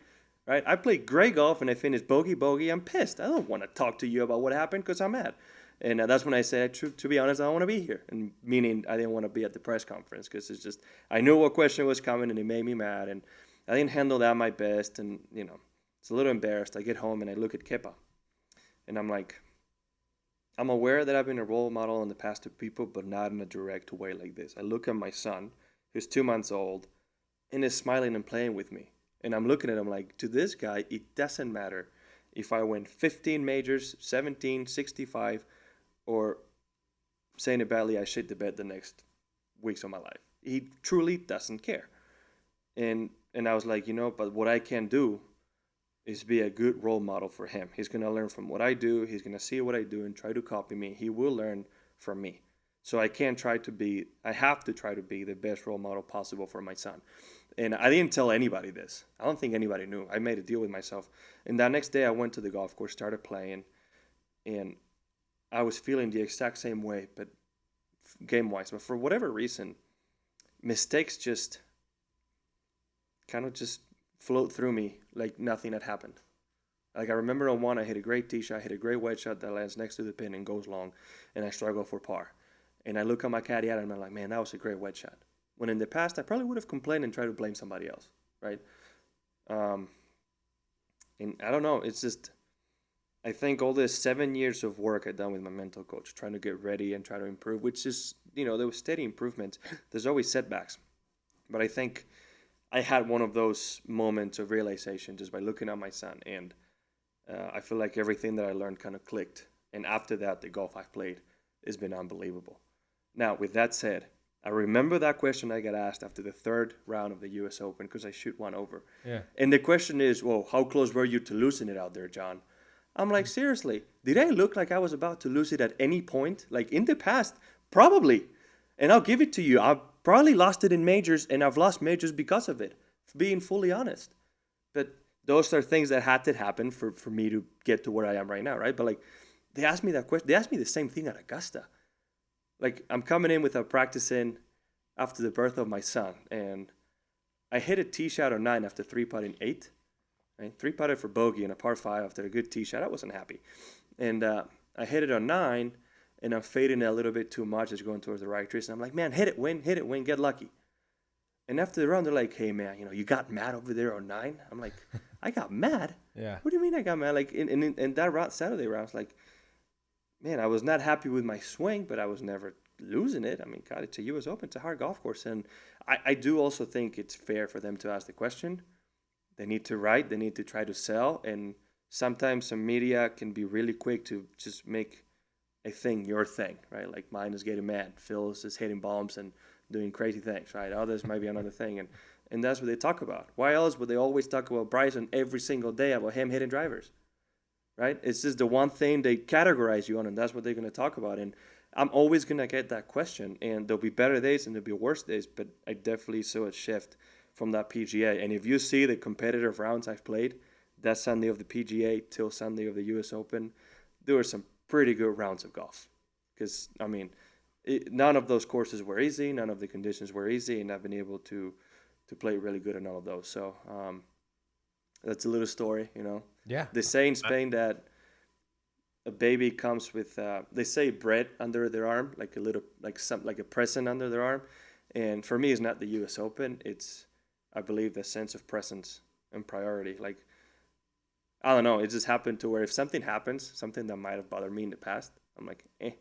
right? I played great golf and I finished bogey. I'm pissed. I don't want to talk to you about what happened because I'm mad. And that's when I said, to be honest, I don't want to be here. And meaning I didn't want to be at the press conference because it's just, I knew what question was coming and it made me mad. And I didn't handle that my best. And, you know, it's a little embarrassed. I get home and I look at Kepa. And I'm like, I'm aware that I've been a role model in the past to people, but not in a direct way like this. I look at my son, who's 2 months old, and is smiling and playing with me. And I'm looking at him like, to this guy, it doesn't matter if I win 15 majors, 17, 65, or saying it badly, I shit the bed the next weeks of my life. He truly doesn't care. And I was like, you know, but what I can do is be a good role model for him. He's going to learn from what I do. He's going to see what I do and try to copy me. He will learn from me. So I have to try to be the best role model possible for my son. And I didn't tell anybody this. I don't think anybody knew. I made a deal with myself. And that next day I went to the golf course, started playing, and I was feeling the exact same way, but game-wise. But for whatever reason, mistakes just kind of just float through me like nothing had happened. Like I remember on one, I hit a great tee shot, hit a great wedge shot that lands next to the pin and goes long, and I struggle for par. And I look at my caddy and I'm like, man, that was a great wedge shot. When in the past, I probably would have complained and tried to blame somebody else, right? And I don't know, it's just, I think all this 7 years of work I've done with my mental coach, trying to get ready and try to improve, which is, you know, there was steady improvement. There's always setbacks. But I think I had one of those moments of realization just by looking at my son. And I feel like everything that I learned kind of clicked. And after that, the golf I've played has been unbelievable. Now, with that said, I remember that question I got asked after the third round of the U.S. Open because I shoot one over. Yeah. And the question is, well, how close were you to losing it out there, John? I'm like, seriously, did I look like I was about to lose it at any point? Like in the past, probably. And I'll give it to you. I've probably lost it in majors, and I've lost majors because of it, being fully honest. But those are things that had to happen for me to get to where I am right now, right? But like, they asked me that question. They asked me the same thing at Augusta. Like, I'm coming in without practicing after the birth of my son, and I hit a tee shot on 9 after 3-putting 8. Right? 3-putted for bogey and a par 5 after a good tee shot. I wasn't happy. And I hit it on 9, and I'm fading it a little bit too much. It's going towards the right trees. And I'm like, man, hit it, win, get lucky. And after the round, they're like, hey, man, you know, you got mad over there on 9? I'm like, I got mad? Yeah. What do you mean I got mad? Like, in that round, Saturday round, I was like, man, I was not happy with my swing, but I was never losing it. I mean, God, it's a U.S. Open. It's a hard golf course. And I do also think it's fair for them to ask the question. They need to write. They need to try to sell. And sometimes some media can be really quick to just make a thing your thing, right? Like mine is getting mad. Phil's is hitting bombs and doing crazy things, right? Others might be another thing. And that's what they talk about. Why else would they always talk about Bryson every single day about him hitting drivers, right? It's just the one thing they categorize you on, and that's what they're going to talk about. And I'm always going to get that question. And there'll be better days and there'll be worse days, but I definitely saw a shift from that PGA. And if you see the competitive rounds I've played, that Sunday of the PGA till Sunday of the U.S. Open, there were some pretty good rounds of golf. Because, I mean, none of those courses were easy. None of the conditions were easy. And I've been able to play really good in all of those. So that's a little story, you know. Yeah. They say in Spain that a baby comes with, they say bread under their arm, like a little, like a present under their arm. And for me, it's not the U.S. Open. It's, I believe, the sense of presence and priority. Like, I don't know. It just happened to where if something happens, something that might have bothered me in the past, I'm like, eh.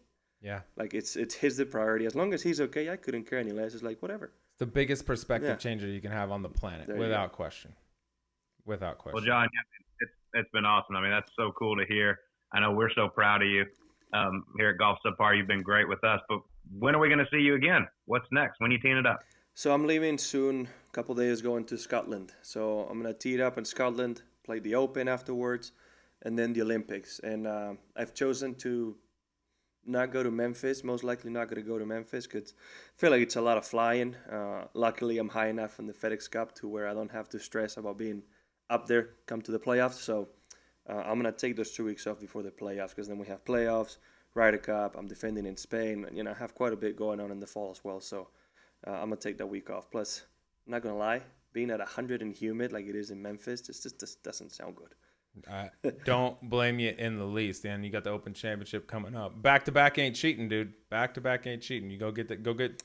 Yeah. Like, it's his the priority. As long as he's okay, I couldn't care any less. It's like, whatever. It's the biggest perspective changer you can have on the planet, without question. Without question. Well, John, it's been awesome. I mean, that's so cool to hear. I know we're so proud of you here at Golf Subpar. You've been great with us. But when are we going to see you again? What's next? When are you teeing it up? So I'm leaving soon, a couple of days going to Scotland. So I'm going to tee it up in Scotland, play the Open afterwards, and then the Olympics. And I've chosen to not go to Memphis, most likely not going to go to Memphis because I feel like it's a lot of flying. Luckily, I'm high enough in the FedEx Cup to where I don't have to stress about being up there come to the playoffs. So I'm going to take those 2 weeks off before the playoffs because then we have playoffs, Ryder Cup, I'm defending in Spain. And, you know, I have quite a bit going on in the fall as well. So I'm gonna take that week off. Plus, I'm not gonna lie, being at 100 and humid like it is in Memphis just doesn't sound good. I don't blame you in the least, and you got the Open Championship coming up. Back to back ain't cheating, dude. Back to back ain't cheating. You go get two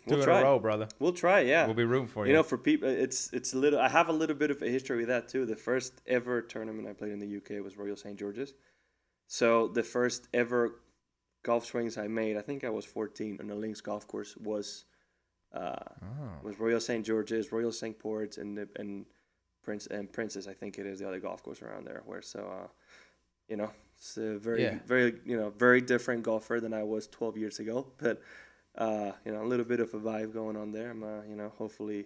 in a row, brother. We'll try, yeah. We'll be rooting for you. You know, for people, it's a little. I have a little bit of a history with that too. The first ever tournament I played in the UK was Royal St. George's. So the first ever golf swings I made, I think I was 14 on the links golf course, was Royal St. George's, Royal St. Ports, and Princess, I think it is the other golf course around there. It's a very different golfer than I was 12 years ago. But a little bit of a vibe going on there. I'm hopefully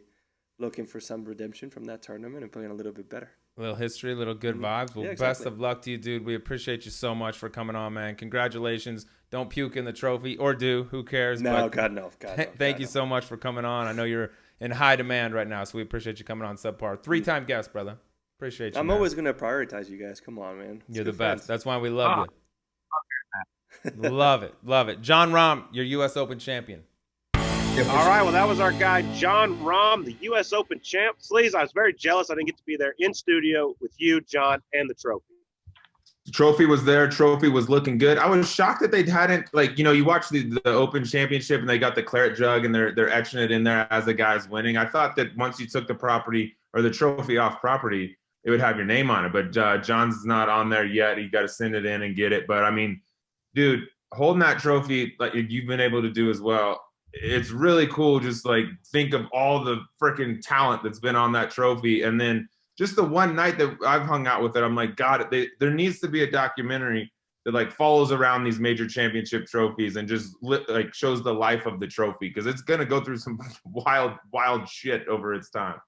looking for some redemption from that tournament and playing a little bit better. A little history, a little good vibes. Well, best of luck to you, dude. We appreciate you so much for coming on, man. Congratulations. Don't puke in the trophy, or do. Who cares? No, God no. Thank you so much for coming on. I know you're in high demand right now, so we appreciate you coming on Subpar. 3-time guest, brother. Appreciate you. I'm always going to prioritize you guys. Come on, man. You're the best. That's why we love you. Love it. Love it. Jon Rahm, your U.S. Open champion. All right, well, that was our guy, Jon Rahm, the U.S. Open champ. Sleaze, I was very jealous I didn't get to be there in studio with you, John, and the trophy. The trophy was there. Trophy was looking good. I was shocked that they hadn't, you watch the Open Championship and they got the claret jug and they're etching it in there as the guy's winning. I thought that once you took the property or the trophy off property, it would have your name on it. But John's not on there yet. You got to send it in and get it. But, I mean, dude, holding that trophy like you've been able to do as well, it's really cool. Just think of all the freaking talent that's been on that trophy. And then just the one night that I've hung out with it, I'm like, God, there needs to be a documentary that follows around these major championship trophies and just shows the life of the trophy, because it's going to go through some wild shit over its time.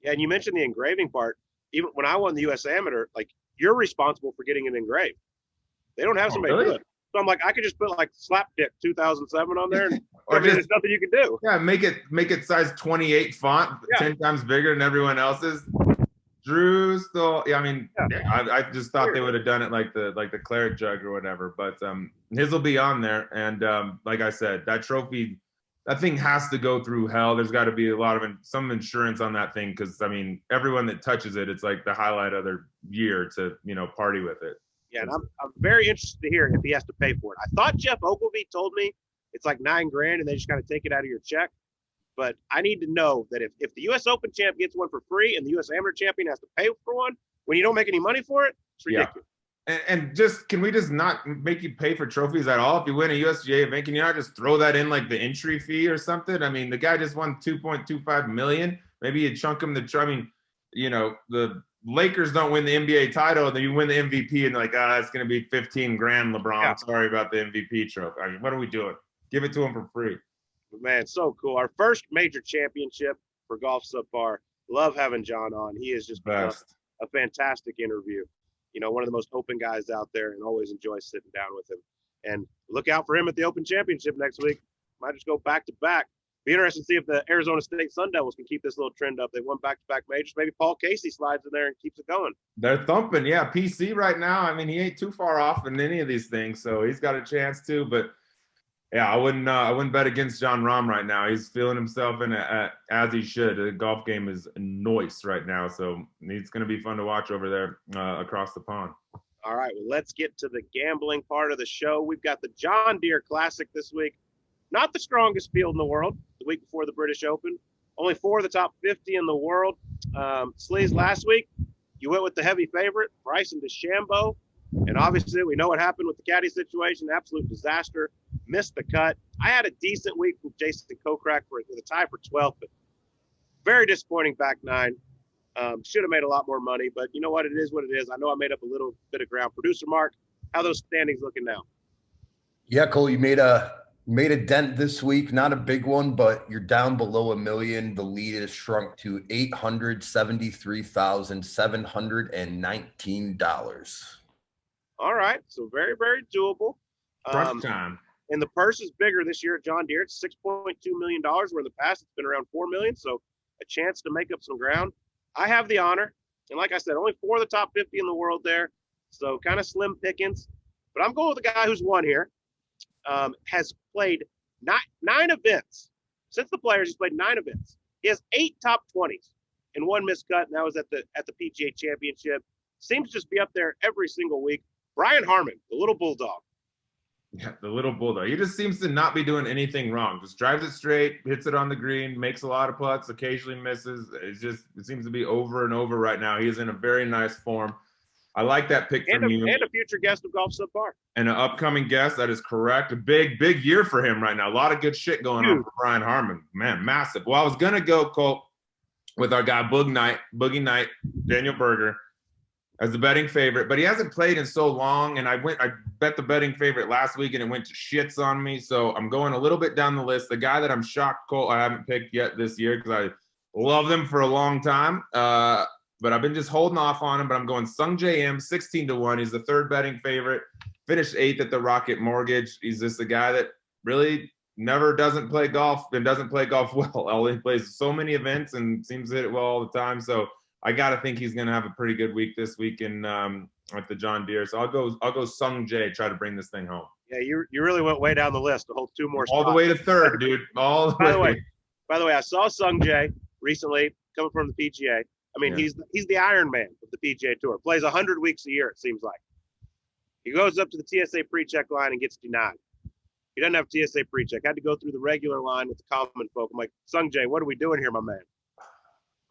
Yeah. And you mentioned the engraving part. Even when I won the U.S. Amateur, you're responsible for getting it engraved. They don't have somebody do it. So I'm like, I could just put Slapdick 2007 on there, and there's nothing you can do. Yeah, make it size 28 font, 10 times bigger than everyone else's. Drew Stoltz. Yeah, I mean, I just thought they would have done it like the claret jug or whatever. But his will be on there, and like I said, that trophy, that thing has to go through hell. There's got to be a lot of some insurance on that thing, because I mean, everyone that touches it, it's like the highlight of their year to party with it. Yeah, and I'm very interested to hear if he has to pay for it. I thought Jeff Ogilvy told me it's like $9,000 and they just kind of take it out of your check. But I need to know that if the U.S. Open champ gets one for free and the U.S. Amateur champion has to pay for one, when you don't make any money for it, it's ridiculous. Yeah. And just, can we just not make you pay for trophies at all? If you win a USGA event, can you not just throw that in the entry fee or something? I mean, the guy just won $2.25 million. Maybe you chunk him the Lakers don't win the NBA title, and then you win the MVP, and it's going to be $15,000, LeBron. Yeah. Sorry about the MVP trophy. I mean, what are we doing? Give it to him for free. Man, so cool. Our first major championship for Golf Subpar. Love having John on. He is just a fantastic interview. One of the most open guys out there, and always enjoy sitting down with him. And look out for him at the Open Championship next week. Might just go back to back. Be interesting to see if the Arizona State Sun Devils can keep this little trend up. They won back-to-back majors. Maybe Paul Casey slides in there and keeps it going. They're thumping. Yeah, PC right now. I mean, he ain't too far off in any of these things, so he's got a chance too. But yeah, I wouldn't bet against Jon Rahm right now. He's feeling himself in as he should. The golf game is noise right now, so it's going to be fun to watch over there across the pond. All right, well, let's get to the gambling part of the show. We've got the John Deere Classic this week. Not the strongest field in the world. The week before the British Open, only 4 of the top 50 in the world. Sleaze, last week, you went with the heavy favorite, Bryson DeChambeau. And obviously, we know what happened with the caddy situation. Absolute disaster. Missed the cut. I had a decent week with Jason Kokrak with a tie for 12th, but very disappointing back 9. Should have made a lot more money, but you know what? It is what it is. I know I made up a little bit of ground. Producer Mark, how are those standings looking now? Yeah, Cole, you made a dent this week, not a big one, but you're down below $1 million. The lead is shrunk to $873,719. All right, so very, very doable. Crunch time. And the purse is bigger this year at John Deere. It's $6.2 million, where in the past it's been around $4 million. So a chance to make up some ground. I have the honor, and like I said, only 4 of the top 50 in the world there, so kind of slim pickings. But I'm going with the guy who's won here. Has played 9 events Since the Players, he's played 9 events. He has 8 top 20s and 1 miscut, and that was at the PGA Championship. Seems to just be up there every single week. Brian Harman, the little bulldog. Yeah, the little bulldog. He just seems to not be doing anything wrong. Just drives it straight, hits it on the green, makes a lot of putts, occasionally misses. It seems to be over and over right now. He is in a very nice form. I like that pick from you. And a future guest of Golf Subpar. And an upcoming guest, that is correct. A big year for him right now. A lot of good shit going on for Brian Harman. Man, massive. Well, I was going to go, Colt, with our guy Boogie Knight, Daniel Berger, as the betting favorite, but he hasn't played in so long, and I bet the betting favorite last week, and it went to shits on me, so I'm going a little bit down the list. The guy that I'm shocked, Colt, I haven't picked yet this year because I love them for a long time, but I've been just holding off on him, but I'm going Sung J M, 16-1. He's the 3rd betting favorite, finished 8th at the Rocket Mortgage. He's just a guy that really never doesn't play golf and doesn't play golf well. He plays so many events and seems to hit it well all the time, so I gotta think he's gonna have a pretty good week this week in at the John Deere. So I'll go Sung Jae, try to bring this thing home. Yeah, you really went way down the list to hold 2 more spots. All the way to 3rd, dude. By the way, I saw Sung Jae recently coming from the PGA. I mean, he's the Iron Man of the PGA Tour. Plays 100 weeks a year, it seems like. He goes up to the TSA pre-check line and gets denied. He doesn't have TSA pre-check. Had to go through the regular line with the common folk. I'm like, Sung Jae, what are we doing here, my man?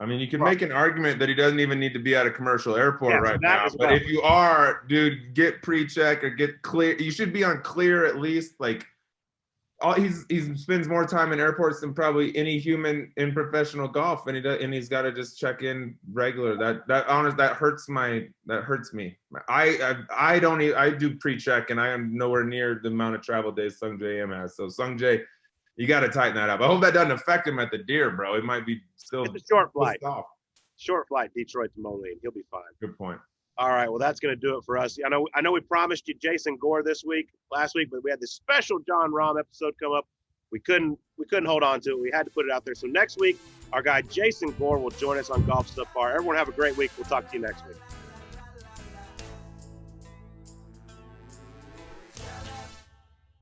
I mean, you can make an argument that he doesn't even need to be at a commercial airport right now. But if you are, dude, get pre-check or get clear. You should be on clear at least. Like, he spends more time in airports than probably any human in professional golf, and he's got to just check in regular. That hurts me. I do pre-check, and I am nowhere near the amount of travel days Sung J M has. So Sung Jae, you got to tighten that up. I hope that doesn't affect him at the Deer, bro. It might be still. It's a short flight. Short flight, Detroit to Moline. He'll be fine. Good point. All right, well, that's going to do it for us. I know we promised you Jason Gore last week, but we had this special Jon Rahm episode come up. We couldn't hold on to it. We had to put it out there. So next week, our guy Jason Gore will join us on Golf Subpar. Everyone have a great week. We'll talk to you next week.